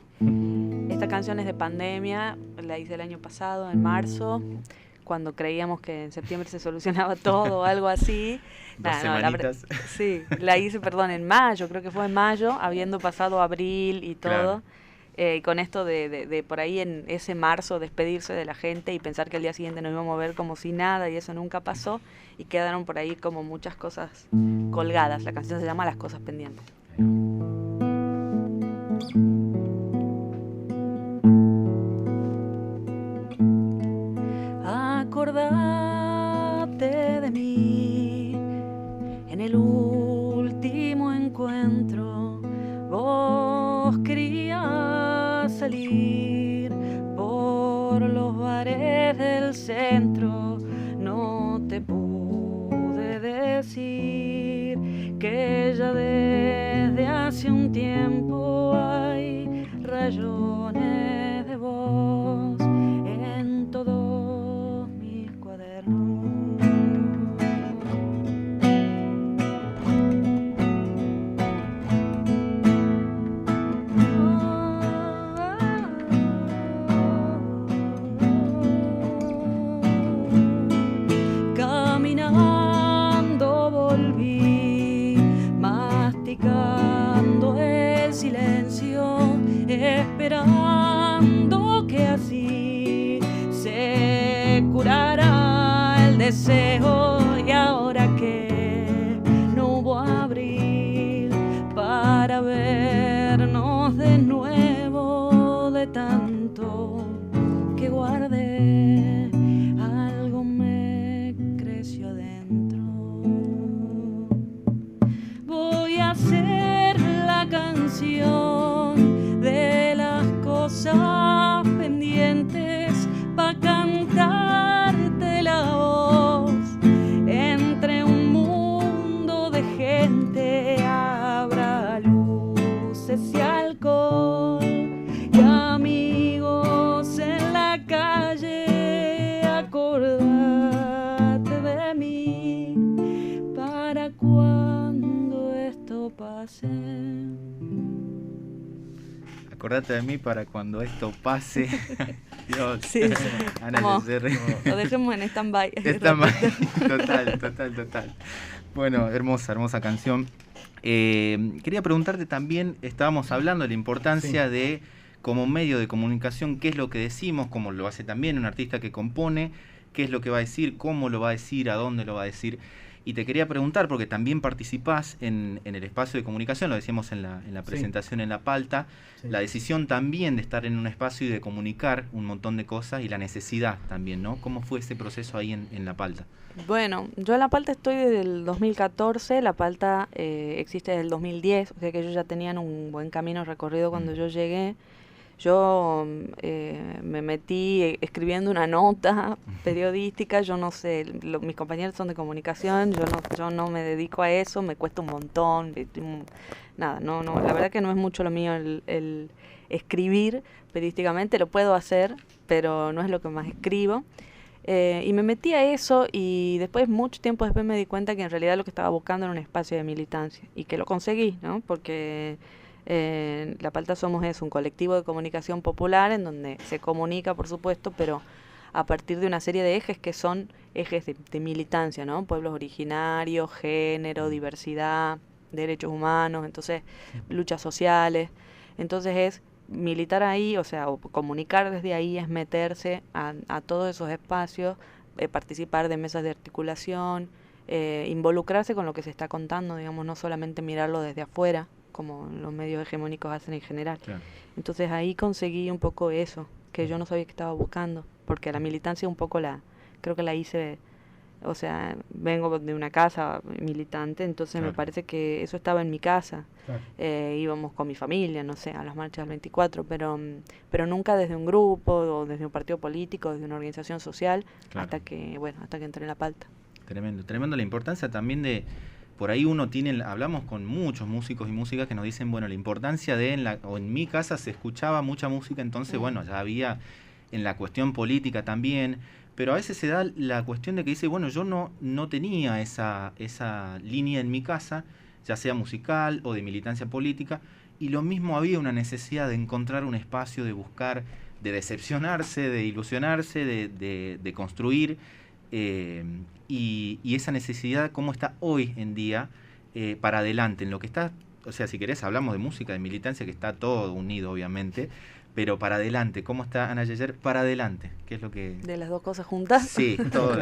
Esta canción es de Pandemia, la hice el año pasado, en marzo, cuando creíamos que en septiembre se solucionaba todo o algo así. Dos semanitas. Sí, la hice, perdón, en mayo, creo que fue en mayo, habiendo pasado abril y todo. Claro. Y con esto de por ahí en ese marzo despedirse de la gente y pensar que el día siguiente nos íbamos a ver como si nada, y eso nunca pasó, y quedaron por ahí como muchas cosas colgadas. La canción se llama Las cosas pendientes. Acordate de mí en el último encuentro. Vos querías salir por los bares del centro. No te pude decir que ya desde hace un tiempo hay rayones de vos en todos mis cuadernos. Caminando volví, masticando el silencio, esperando que así se curara el deseo. Y ahora que no hubo abril para vernos de nuevo, de tanto que guardé, algo me creció adentro. Voy a hacer la canción de las cosas pendientes pa' cantarte la voz. Entre un mundo de gente habrá luces y alcohol y amigos en la calle. Acordate de mí para cuando esto pase. Acordate de mí para cuando esto pase. Dios. Sí, Ana como- Yeserre. Lo dejemos en stand-by. Total. Bueno, hermosa canción. Quería preguntarte también, estábamos hablando de la importancia de, como medio de comunicación, qué es lo que decimos, como lo hace también un artista que compone, qué es lo que va a decir, cómo lo va a decir, a dónde lo va a decir. Y te quería preguntar, porque también participás en el espacio de comunicación, lo decíamos en la presentación en La Palta, Sí. la decisión también de estar en un espacio y de comunicar un montón de cosas y la necesidad también, ¿no? ¿Cómo fue ese proceso ahí en La Palta? Bueno, yo en La Palta estoy desde el 2014, La Palta existe desde el 2010, o sea que ellos ya tenían un buen camino recorrido cuando yo llegué. Yo me metí escribiendo una nota periodística, yo no sé, mis compañeros son de comunicación, yo no me dedico a eso, me cuesta un montón, nada, no, la verdad que no es mucho lo mío el escribir periodísticamente, lo puedo hacer, pero no es lo que más escribo. Y me metí a eso y después, mucho tiempo después, me di cuenta que en realidad lo que estaba buscando era un espacio de militancia y que lo conseguí, ¿no? Porque La Palta somos un colectivo de comunicación popular en donde se comunica, por supuesto, pero a partir de una serie de ejes que son ejes de militancia, ¿no? Pueblos originarios, género, diversidad, derechos humanos, entonces luchas sociales. Entonces es militar ahí, o sea, o comunicar desde ahí es meterse a todos esos espacios, participar de mesas de articulación, involucrarse con lo que se está contando, digamos, no solamente mirarlo desde afuera, como los medios hegemónicos hacen en general. Claro. Entonces ahí conseguí un poco eso, que yo no sabía que estaba buscando, porque la militancia un poco creo que la hice O sea, vengo de una casa militante, entonces me parece que eso estaba en mi casa. Íbamos con mi familia, no sé, a las marchas del 24, pero nunca desde un grupo o desde un partido político, desde una organización social, hasta que entré en la palta. Tremendo la importancia también de, por ahí uno tiene, hablamos con muchos músicos y músicas que nos dicen, bueno, la importancia de, en mi casa se escuchaba mucha música, entonces bueno, ya había en la cuestión política también, pero a veces se da la cuestión de que dice, bueno, yo no tenía esa línea en mi casa, ya sea musical o de militancia política, y lo mismo había una necesidad de encontrar un espacio, de buscar, de decepcionarse, de ilusionarse, de construir, y esa necesidad, cómo está hoy en día, para adelante, en lo que está, o sea, si querés hablamos de música, de militancia, que está todo unido obviamente, pero para adelante, ¿cómo está Ana Yeyer para adelante? ¿Qué es lo que...? ¿De las dos cosas juntas? Sí, todo.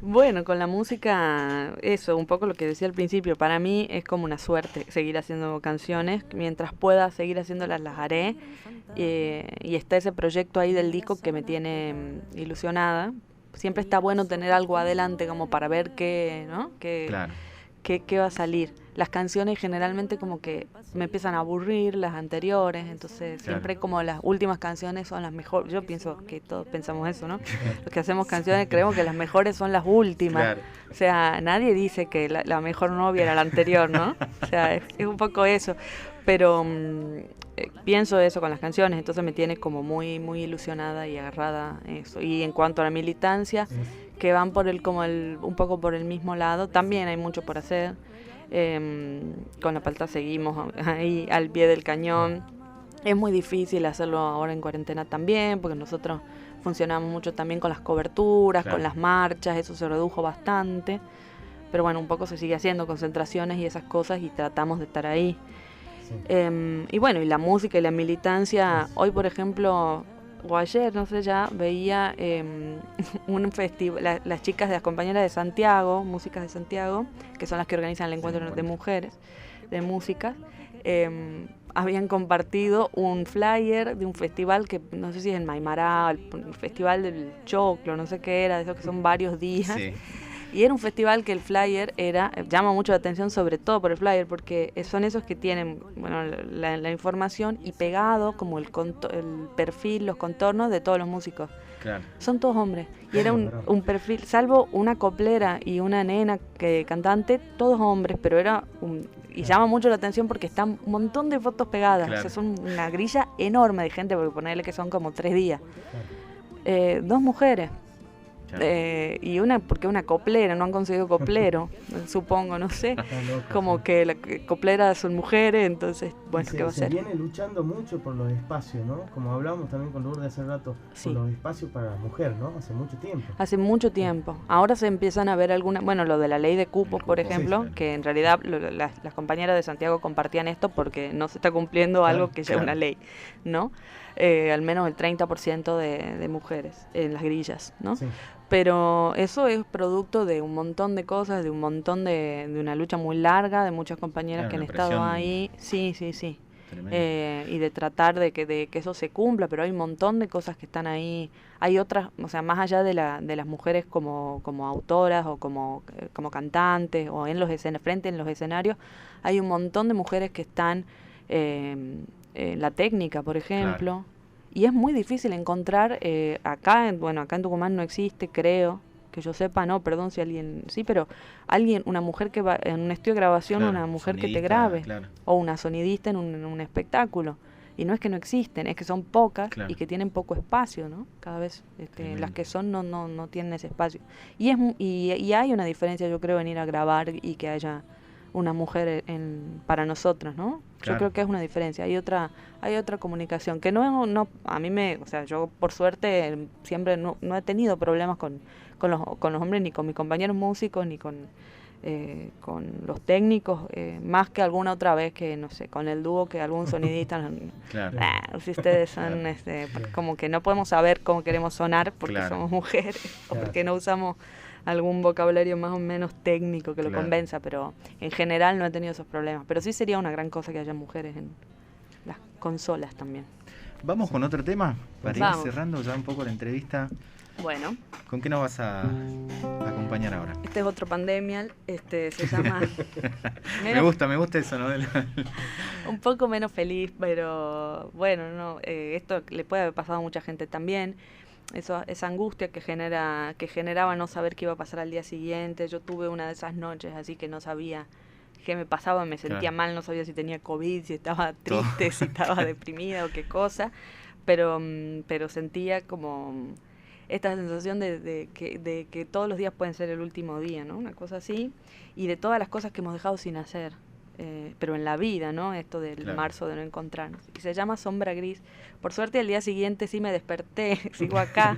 Bueno, con la música, eso, un poco lo que decía al principio, para mí es como una suerte seguir haciendo canciones, mientras pueda seguir haciéndolas las haré, y está ese proyecto ahí del disco que me tiene ilusionada. Siempre está bueno tener algo adelante como para ver qué, ¿no? Claro. ¿Qué va a salir? Las canciones generalmente como que me empiezan a aburrir las anteriores, entonces siempre como las últimas canciones son las mejores. Yo pienso que todos pensamos eso, ¿no? Los que hacemos canciones creemos que las mejores son las últimas. Claro. O sea, nadie dice que la mejor novia era la anterior, ¿no? O sea, es un poco eso. Pero pienso eso con las canciones, entonces me tiene como muy con y agarrada eso. Y en cuanto a la militancia, que van por un poco por el mismo lado, también hay mucho por hacer. Con la palta seguimos ahí al pie del cañón. Es muy difícil hacerlo ahora en cuarentena también, porque nosotros funcionamos mucho también con las coberturas, con las marchas, eso se redujo bastante. Pero bueno, un poco se sigue haciendo concentraciones y esas cosas y tratamos de estar ahí. Y bueno, y la música y la militancia, hoy por ejemplo, o ayer, no sé, ya veía un festival, las chicas de las compañeras de Santiago, Músicas de Santiago, que son las que organizan el encuentro de mujeres de música, habían compartido un flyer de un festival que no sé si es en Maimará, el festival del choclo, no sé qué era, de esos que son varios días. Sí. Y era un festival que el flyer llama mucho la atención, sobre todo por el flyer, porque son esos que tienen, bueno, la información y pegado como el perfil, los contornos de todos los músicos. Claro. Son todos hombres. Y era un perfil, salvo una coplera y una nena cantante, todos hombres, pero y llama mucho la atención porque están un montón de fotos pegadas. Claro. O sea, son una grilla enorme de gente, porque ponerle que son como 3 días. 2 mujeres. Y porque una coplera, no han conseguido coplero, supongo, no sé, como que las copleras son mujeres, entonces, bueno, ¿qué va a ser? Se viene luchando mucho por los espacios, ¿no? Como hablábamos también con Lourdes hace rato, por los espacios para la mujer, ¿no? Hace mucho tiempo. Hace mucho tiempo. Ahora se empiezan a ver algunas, bueno, lo de la ley de cupos, por ejemplo, que en realidad las compañeras de Santiago compartían esto porque no se está cumpliendo algo que ya es una ley, ¿no? Al menos el 30% de mujeres en las grillas, ¿no? Sí. Pero eso es producto de un montón de cosas, de un montón de una lucha muy larga, de muchas compañeras que han estado ahí. Sí. Y de tratar de que eso se cumpla, pero hay un montón de cosas que están ahí. Hay otras, o sea, más allá de las mujeres como autoras o como cantantes o frente en los escenarios, hay un montón de mujeres que están en la técnica, por ejemplo. Claro. Y es muy difícil encontrar, acá en Tucumán no existe, creo, que yo sepa, no, perdón si alguien, sí, pero una mujer que va en un estudio de grabación, una mujer que te grabe, o una sonidista en un espectáculo. Y no es que no existen, es que son pocas y que tienen poco espacio, ¿no? Cada vez las que son no tienen ese espacio. Y hay una diferencia, yo creo, en ir a grabar y que haya una mujer para nosotros, ¿no? Claro. Yo creo que es una diferencia. Hay otra comunicación que no a mí o sea, yo por suerte siempre no he tenido problemas con los hombres, ni con mis compañeros músicos, ni con los técnicos, más que alguna otra vez que, no sé, con el dúo que algún sonidista claro. Si ustedes son como que no podemos saber cómo queremos sonar porque somos mujeres o porque no usamos algún vocabulario más o menos técnico que lo convenza, pero en general no he tenido esos problemas. Pero sí sería una gran cosa que haya mujeres en las consolas también. Vamos con otro tema para ir cerrando ya un poco la entrevista. Bueno. ¿Con qué nos vas a acompañar ahora? Este es otro pandemial, se llama... me gusta eso, ¿no? Un poco menos feliz, pero bueno, no, esto le puede haber pasado a mucha gente también. Esa angustia que generaba no saber qué iba a pasar al día siguiente. Yo tuve una de esas noches así que no sabía qué me pasaba, me sentía mal, no sabía si tenía COVID, si estaba triste, si estaba deprimida o qué cosa, pero sentía como esta sensación de que todos los días pueden ser el último día, ¿no? Una cosa así, y de todas las cosas que hemos dejado sin hacer, pero en la vida, ¿no? Esto del marzo de no encontrarnos. Y se llama Sombra Gris. Por suerte al día siguiente sí me desperté, sigo acá,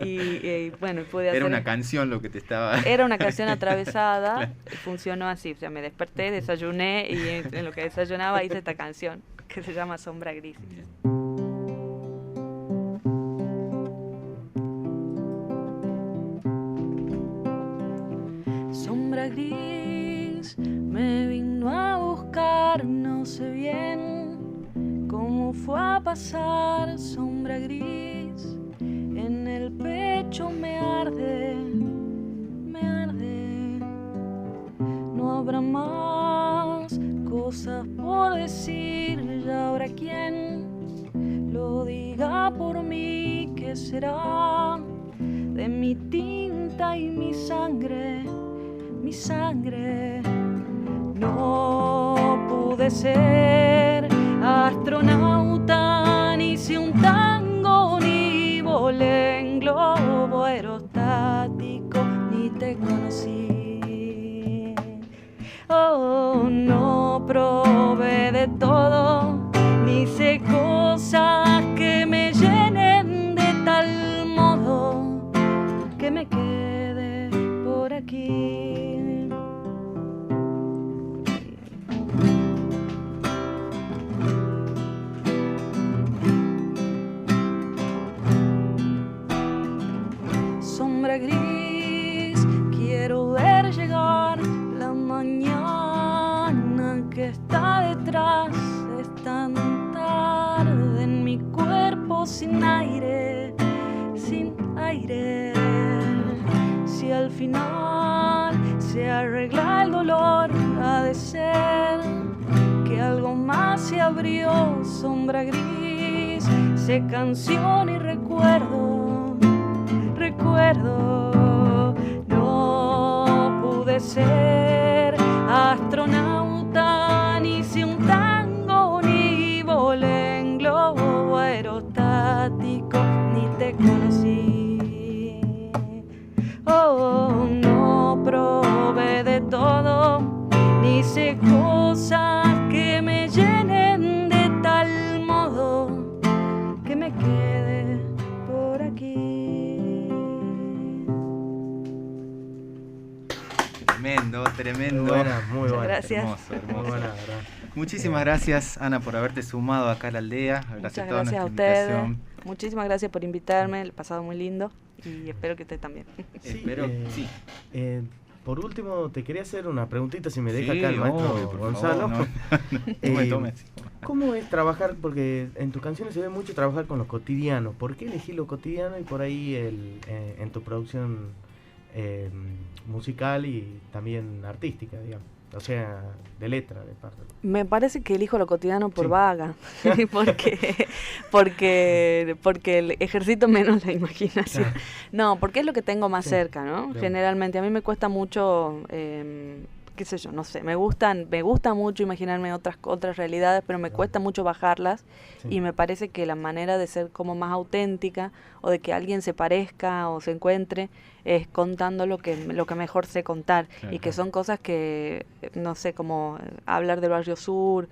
y bueno, pude hacer... Era una canción lo que te estaba... Era una canción atravesada, claro. Funcionó así, o sea, me desperté, desayuné, y en lo que desayunaba hice esta canción, que se llama Sombra Gris. Sombra gris me vino a buscar, no sé bien cómo fue a pasar. Sombra gris en el pecho me arde, no habrá más cosas por decir, ya habrá quien lo diga por mí. ¿Qué será de mi tinta y mi sangre? Mi sangre. No pude ser astronauta, ni hice un tango, ni volé en globo aerostático, ni te conocí. Oh, no probé de todo, ni hice cosas que me llenen de tal modo que me quede por aquí. Sombra gris, quiero ver llegar la mañana que está detrás. Es tan tarde en mi cuerpo sin aire, sin aire. Si al final se arregla el dolor, ha de ser que algo más se abrió. Sombra gris, sé canción y recuerdo. No pude ser astronauta, ni hice un tango, ni volé en globo aerostático, ni te conocí. Oh, no probé de todo, ni hice cosas que me llenen de tal modo que me quede por aquí. Tremendo. Muy buena. Gracias. Hermoso. Muy buena, ¿verdad? Muchísimas gracias, Ana, por haberte sumado acá a la aldea. Muchas gracias a ustedes. Muchísimas gracias por invitarme, el pasado muy lindo y espero que usted también. Sí, espero, sí. Por último, te quería hacer una preguntita, si me deja acá el maestro Gonzalo. Favor, no me tomes. ¿Cómo es trabajar? Porque en tus canciones se ve mucho trabajar con lo cotidiano. ¿Por qué elegir lo cotidiano y por ahí en tu producción musical y también artística, digamos? O sea, de letra, de parte. Me parece que elijo lo cotidiano por vaga, porque ejercito menos la imaginación. Claro. No, porque es lo que tengo más cerca, ¿no? Claro. Generalmente a mí me cuesta mucho, qué sé yo, no sé, me gusta mucho imaginarme otras realidades, pero me cuesta mucho bajarlas y me parece que la manera de ser como más auténtica o de que alguien se parezca o se encuentre es contando lo que mejor sé contar, y que son cosas que, no sé, como hablar del Barrio Sur,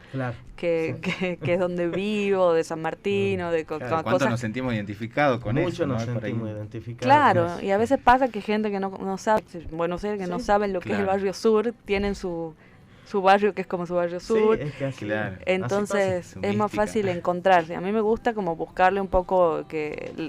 que es donde vivo, de San Martín, o de ¿Cuánto cosas... nos sentimos identificados con eso? Mucho nos sentimos identificados. Claro, y a veces pasa que gente que no sabe, bueno, sé que no saben lo que es el Barrio Sur, tienen su su barrio, que es como su barrio sur. Sí, es que así, claro. Entonces así es más fácil encontrarse. A mí me gusta como buscarle un poco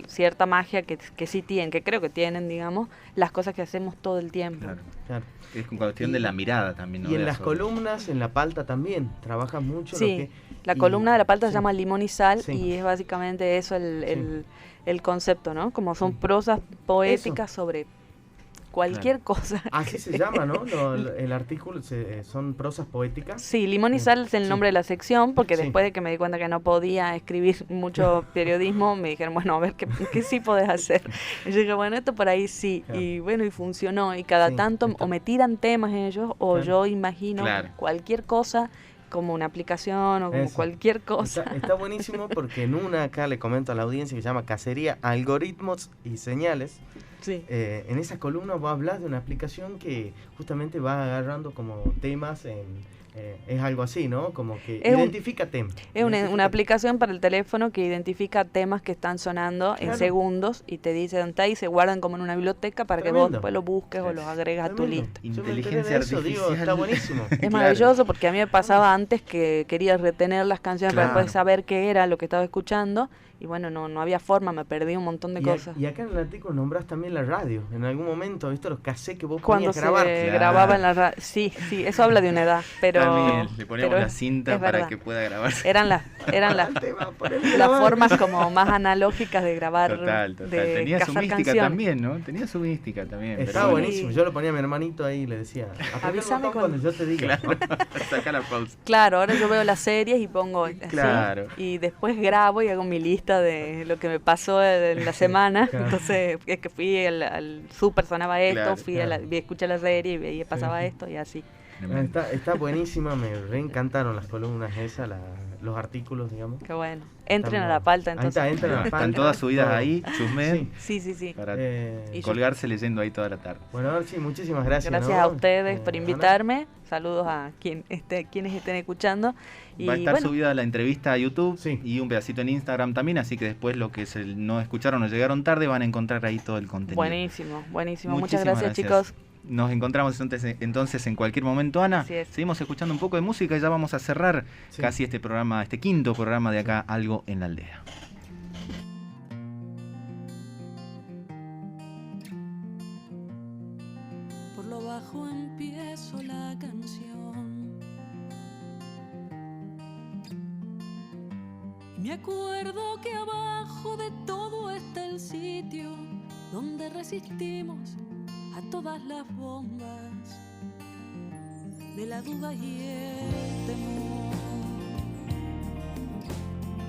cierta magia que sí tienen, que creo que tienen, digamos, las cosas que hacemos todo el tiempo. Claro. Es con cuestión de la mirada también, ¿no? Y en De las eso. columnas, en la palta también, trabajas mucho. Sí, la columna de la palta se llama Limón y Sal, Sí. y es básicamente eso el concepto, ¿no? Como son prosas poéticas sobre cualquier cosa. Así se llama, ¿no? El artículo son prosas poéticas. Sí, Limón y Sal es el nombre de la sección, porque después de que me di cuenta que no podía escribir mucho periodismo, me dijeron, bueno, a ver, ¿qué sí podés hacer? Y yo dije, bueno, esto por ahí sí, y bueno, y funcionó, y cada tanto o me tiran temas ellos, o yo imagino cualquier cosa, como una aplicación o como cualquier cosa. Está buenísimo porque en una acá le comento a la audiencia que se llama Cacería, Algoritmos y Señales. Sí. En esa columna vos hablas de una aplicación que justamente va agarrando como temas es algo así, ¿no? Como que identifica temas. Es una aplicación para el teléfono que identifica temas que están sonando en segundos y te dice dónde está y se guardan como en una biblioteca para que vos después los busques o los agregas a tu lista. Inteligencia artificial. Digo, está buenísimo. Es maravilloso porque a mí me pasaba antes que quería retener las canciones para después saber qué era lo que estaba escuchando. Y bueno, no había forma, me perdí un montón de cosas. Y acá en el artículo nombrás también la radio. En algún momento, ¿viste los cassettes que vos ponías a grabar? Cuando se grababa en la radio. Sí, eso habla de una edad, pero... También le poníamos la cinta para que pueda grabarse. Eran las formas como más analógicas de grabar. Total. Tenía su mística también, ¿no? Tenía su mística también. Estaba buenísimo. Yo lo ponía a mi hermanito ahí y le decía, avísame cuando yo te diga. Claro, saca la pausa. Claro, ahora yo veo las series y pongo así, y después grabo y hago mi lista de lo que me pasó en la semana. Entonces es que fui al súper, sonaba esto, escuché la serie y veía, pasaba esto y así. Está buenísima, me reencantaron las columnas esas, los artículos, digamos. Qué bueno. Entren a la palta entonces. Entren a la palta. Están todas subidas ahí, chusmen. Sí. Para colgarse leyendo ahí toda la tarde. Bueno, sí, muchísimas gracias. Gracias a ustedes por invitarme. Saludos a quienes estén escuchando. Va a estar subida la entrevista a YouTube y un pedacito en Instagram también, así que después los que no escucharon o llegaron tarde van a encontrar ahí todo el contenido. Buenísimo. Muchas gracias, chicos. Nos encontramos entonces en cualquier momento, Ana. Seguimos escuchando un poco de música y ya vamos a cerrar casi este programa, este quinto programa de acá, Algo en la Aldea. Por lo bajo empiezo la canción y me acuerdo que abajo de todo está el sitio donde resistimos a todas las bombas de la duda y el temor.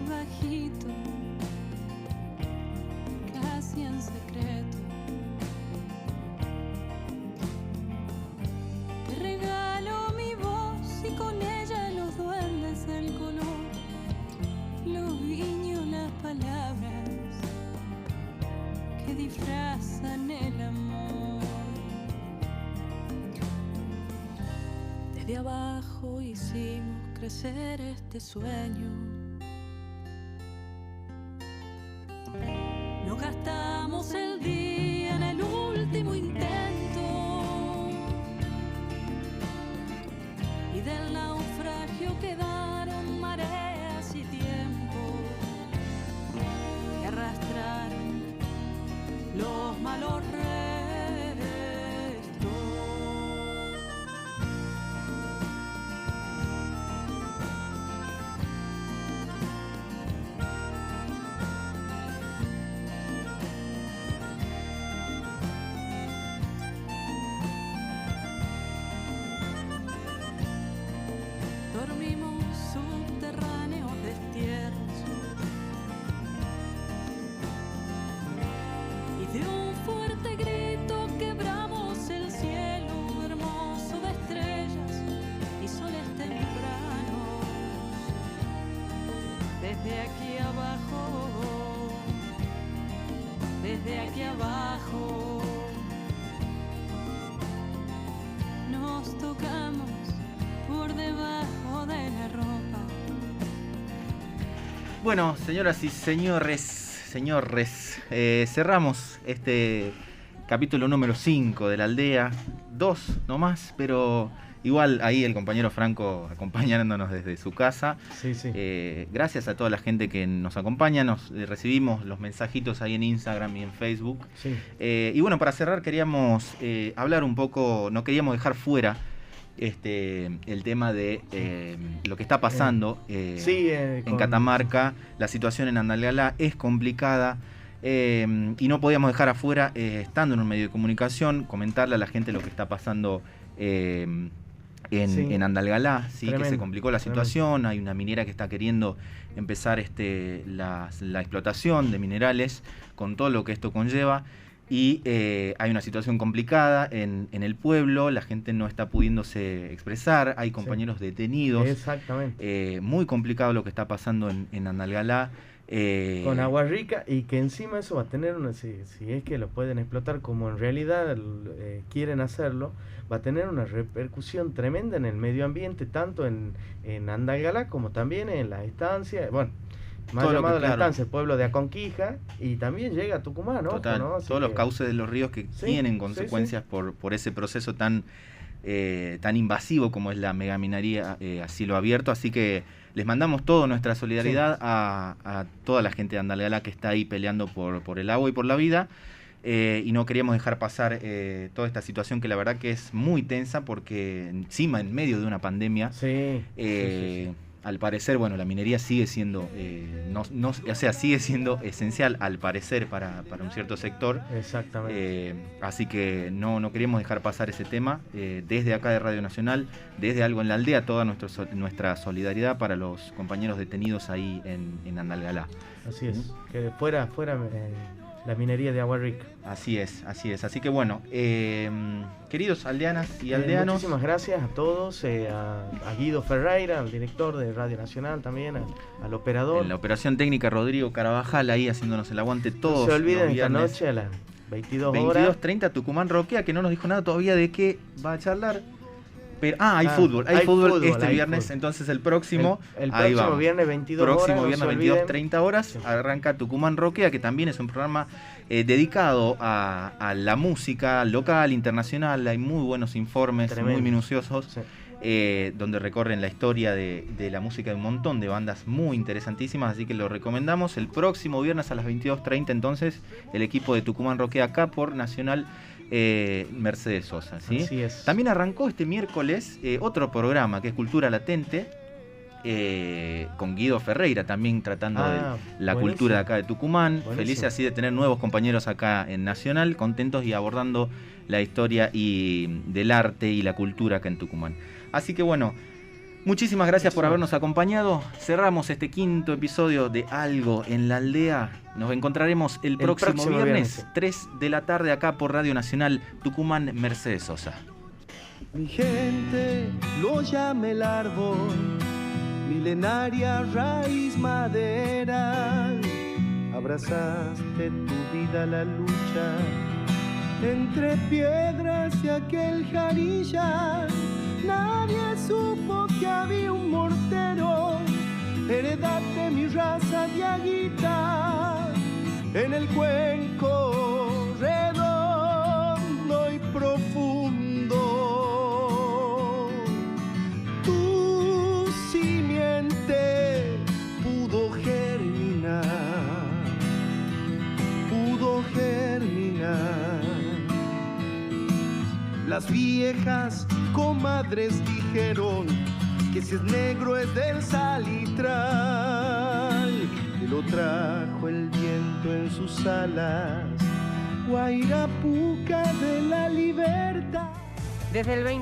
Bajito, casi en secreto, te regalo mi voz y con ella los duendes, el color, los guiños, las palabras que disfrazan el amor. Desde abajo hicimos crecer este sueño. Nos gastamos el día en el último intento y del naufragio quedaron mareas y tiempo que arrastraron los malos restos. Dormimos subterráneos destierros y de un fuerte grito quebramos el cielo hermoso de estrellas y soles tempranos. Desde aquí abajo nos tocamos por debajo de la ropa. Bueno, señoras y señores, cerramos este capítulo número 5 de la aldea. 2 nomás, pero igual ahí el compañero Franco acompañándonos desde su casa. Sí, sí. Gracias a toda la gente que nos acompaña, nos recibimos los mensajitos ahí en Instagram y en Facebook. Sí. Y bueno, para cerrar queríamos hablar un poco, no queríamos dejar fuera el tema de lo que está pasando en Catamarca. La situación en Andalgalá es complicada. Y no podíamos dejar afuera, estando en un medio de comunicación, comentarle a la gente lo que está pasando en Andalgalá, ¿sí? Que se complicó la situación. Hay una minera que está queriendo empezar la explotación de minerales con todo lo que esto conlleva. Y hay una situación complicada en el pueblo, la gente no está pudiéndose expresar, hay compañeros detenidos. Exactamente. Muy complicado lo que está pasando en Andalgalá. Con Agua Rica, y que encima eso va a tener si es que lo pueden explotar como en realidad quieren hacerlo, va a tener una repercusión tremenda en el medio ambiente, tanto en Andalgalá como también en la estancia, bueno, más todo llamado la estancia, el pueblo de Aconquija, y también llega a Tucumán, ¿no? Total, ¿no? Todos los cauces de los ríos que tienen consecuencias por ese proceso tan invasivo como es la megaminería a cielo abierto, así que les mandamos toda nuestra solidaridad a toda la gente de Andalgalá que está ahí peleando por el agua y por la vida, y no queríamos dejar pasar toda esta situación que la verdad que es muy tensa, porque encima en medio de una pandemia al parecer, bueno, la minería sigue siendo sigue siendo esencial al parecer para un cierto sector. Exactamente. Así que no queríamos dejar pasar ese tema. Desde acá de Radio Nacional, desde Algo en la Aldea, toda nuestra solidaridad para los compañeros detenidos ahí en Andalgalá. Así es, que fuera la minería de Agua Rica. Así es. Así que bueno, queridos aldeanas y aldeanos. Muchísimas gracias a todos, a Guido Ferreira, al director de Radio Nacional también, al operador. En la operación técnica Rodrigo Carabajal ahí haciéndonos el aguante todos. No se olviden esta noche a las 22 horas. 22:30 Tucumán Roquea, que no nos dijo nada todavía de qué va a charlar. Pero, hay fútbol este viernes, entonces el próximo viernes 22 horas. Próximo viernes 22:30 horas arranca Tucumán Roquea, que también es un programa dedicado a la música local, internacional. Hay muy buenos informes, muy minuciosos, donde recorren la historia de la música de un montón de bandas muy interesantísimas, así que lo recomendamos. El próximo viernes a las 22:30 entonces el equipo de Tucumán Roquea acá por Nacional Mercedes Sosa, ¿sí? Así es. También arrancó este miércoles de programa que es Cultura Latente, con Guido Ferreira también tratando de la cultura de acá de Tucumán. Felices así de tener nuevos compañeros acá en Nacional, contentos y abordando la historia y del arte y la cultura acá en Tucumán. Así que bueno, muchísimas gracias por habernos acompañado. Cerramos este 5º episodio de Algo en la Aldea. Nos encontraremos el próximo viernes, 3 de la tarde, acá por Radio Nacional Tucumán Mercedes Sosa. Mi gente lo llama el árbol, milenaria raíz madera. Abrazaste tu vida la lucha entre piedras y aquel jarilla. Nadie supo que había un mortero, heredad de mi raza diaguita, en el cuenco redondo y profundo. Tu simiente pudo germinar. Las viejas comadres dijeron que si es negro es del salitral, que lo trajo el viento en sus alas, Guairapuca de la libertad. Desde el 20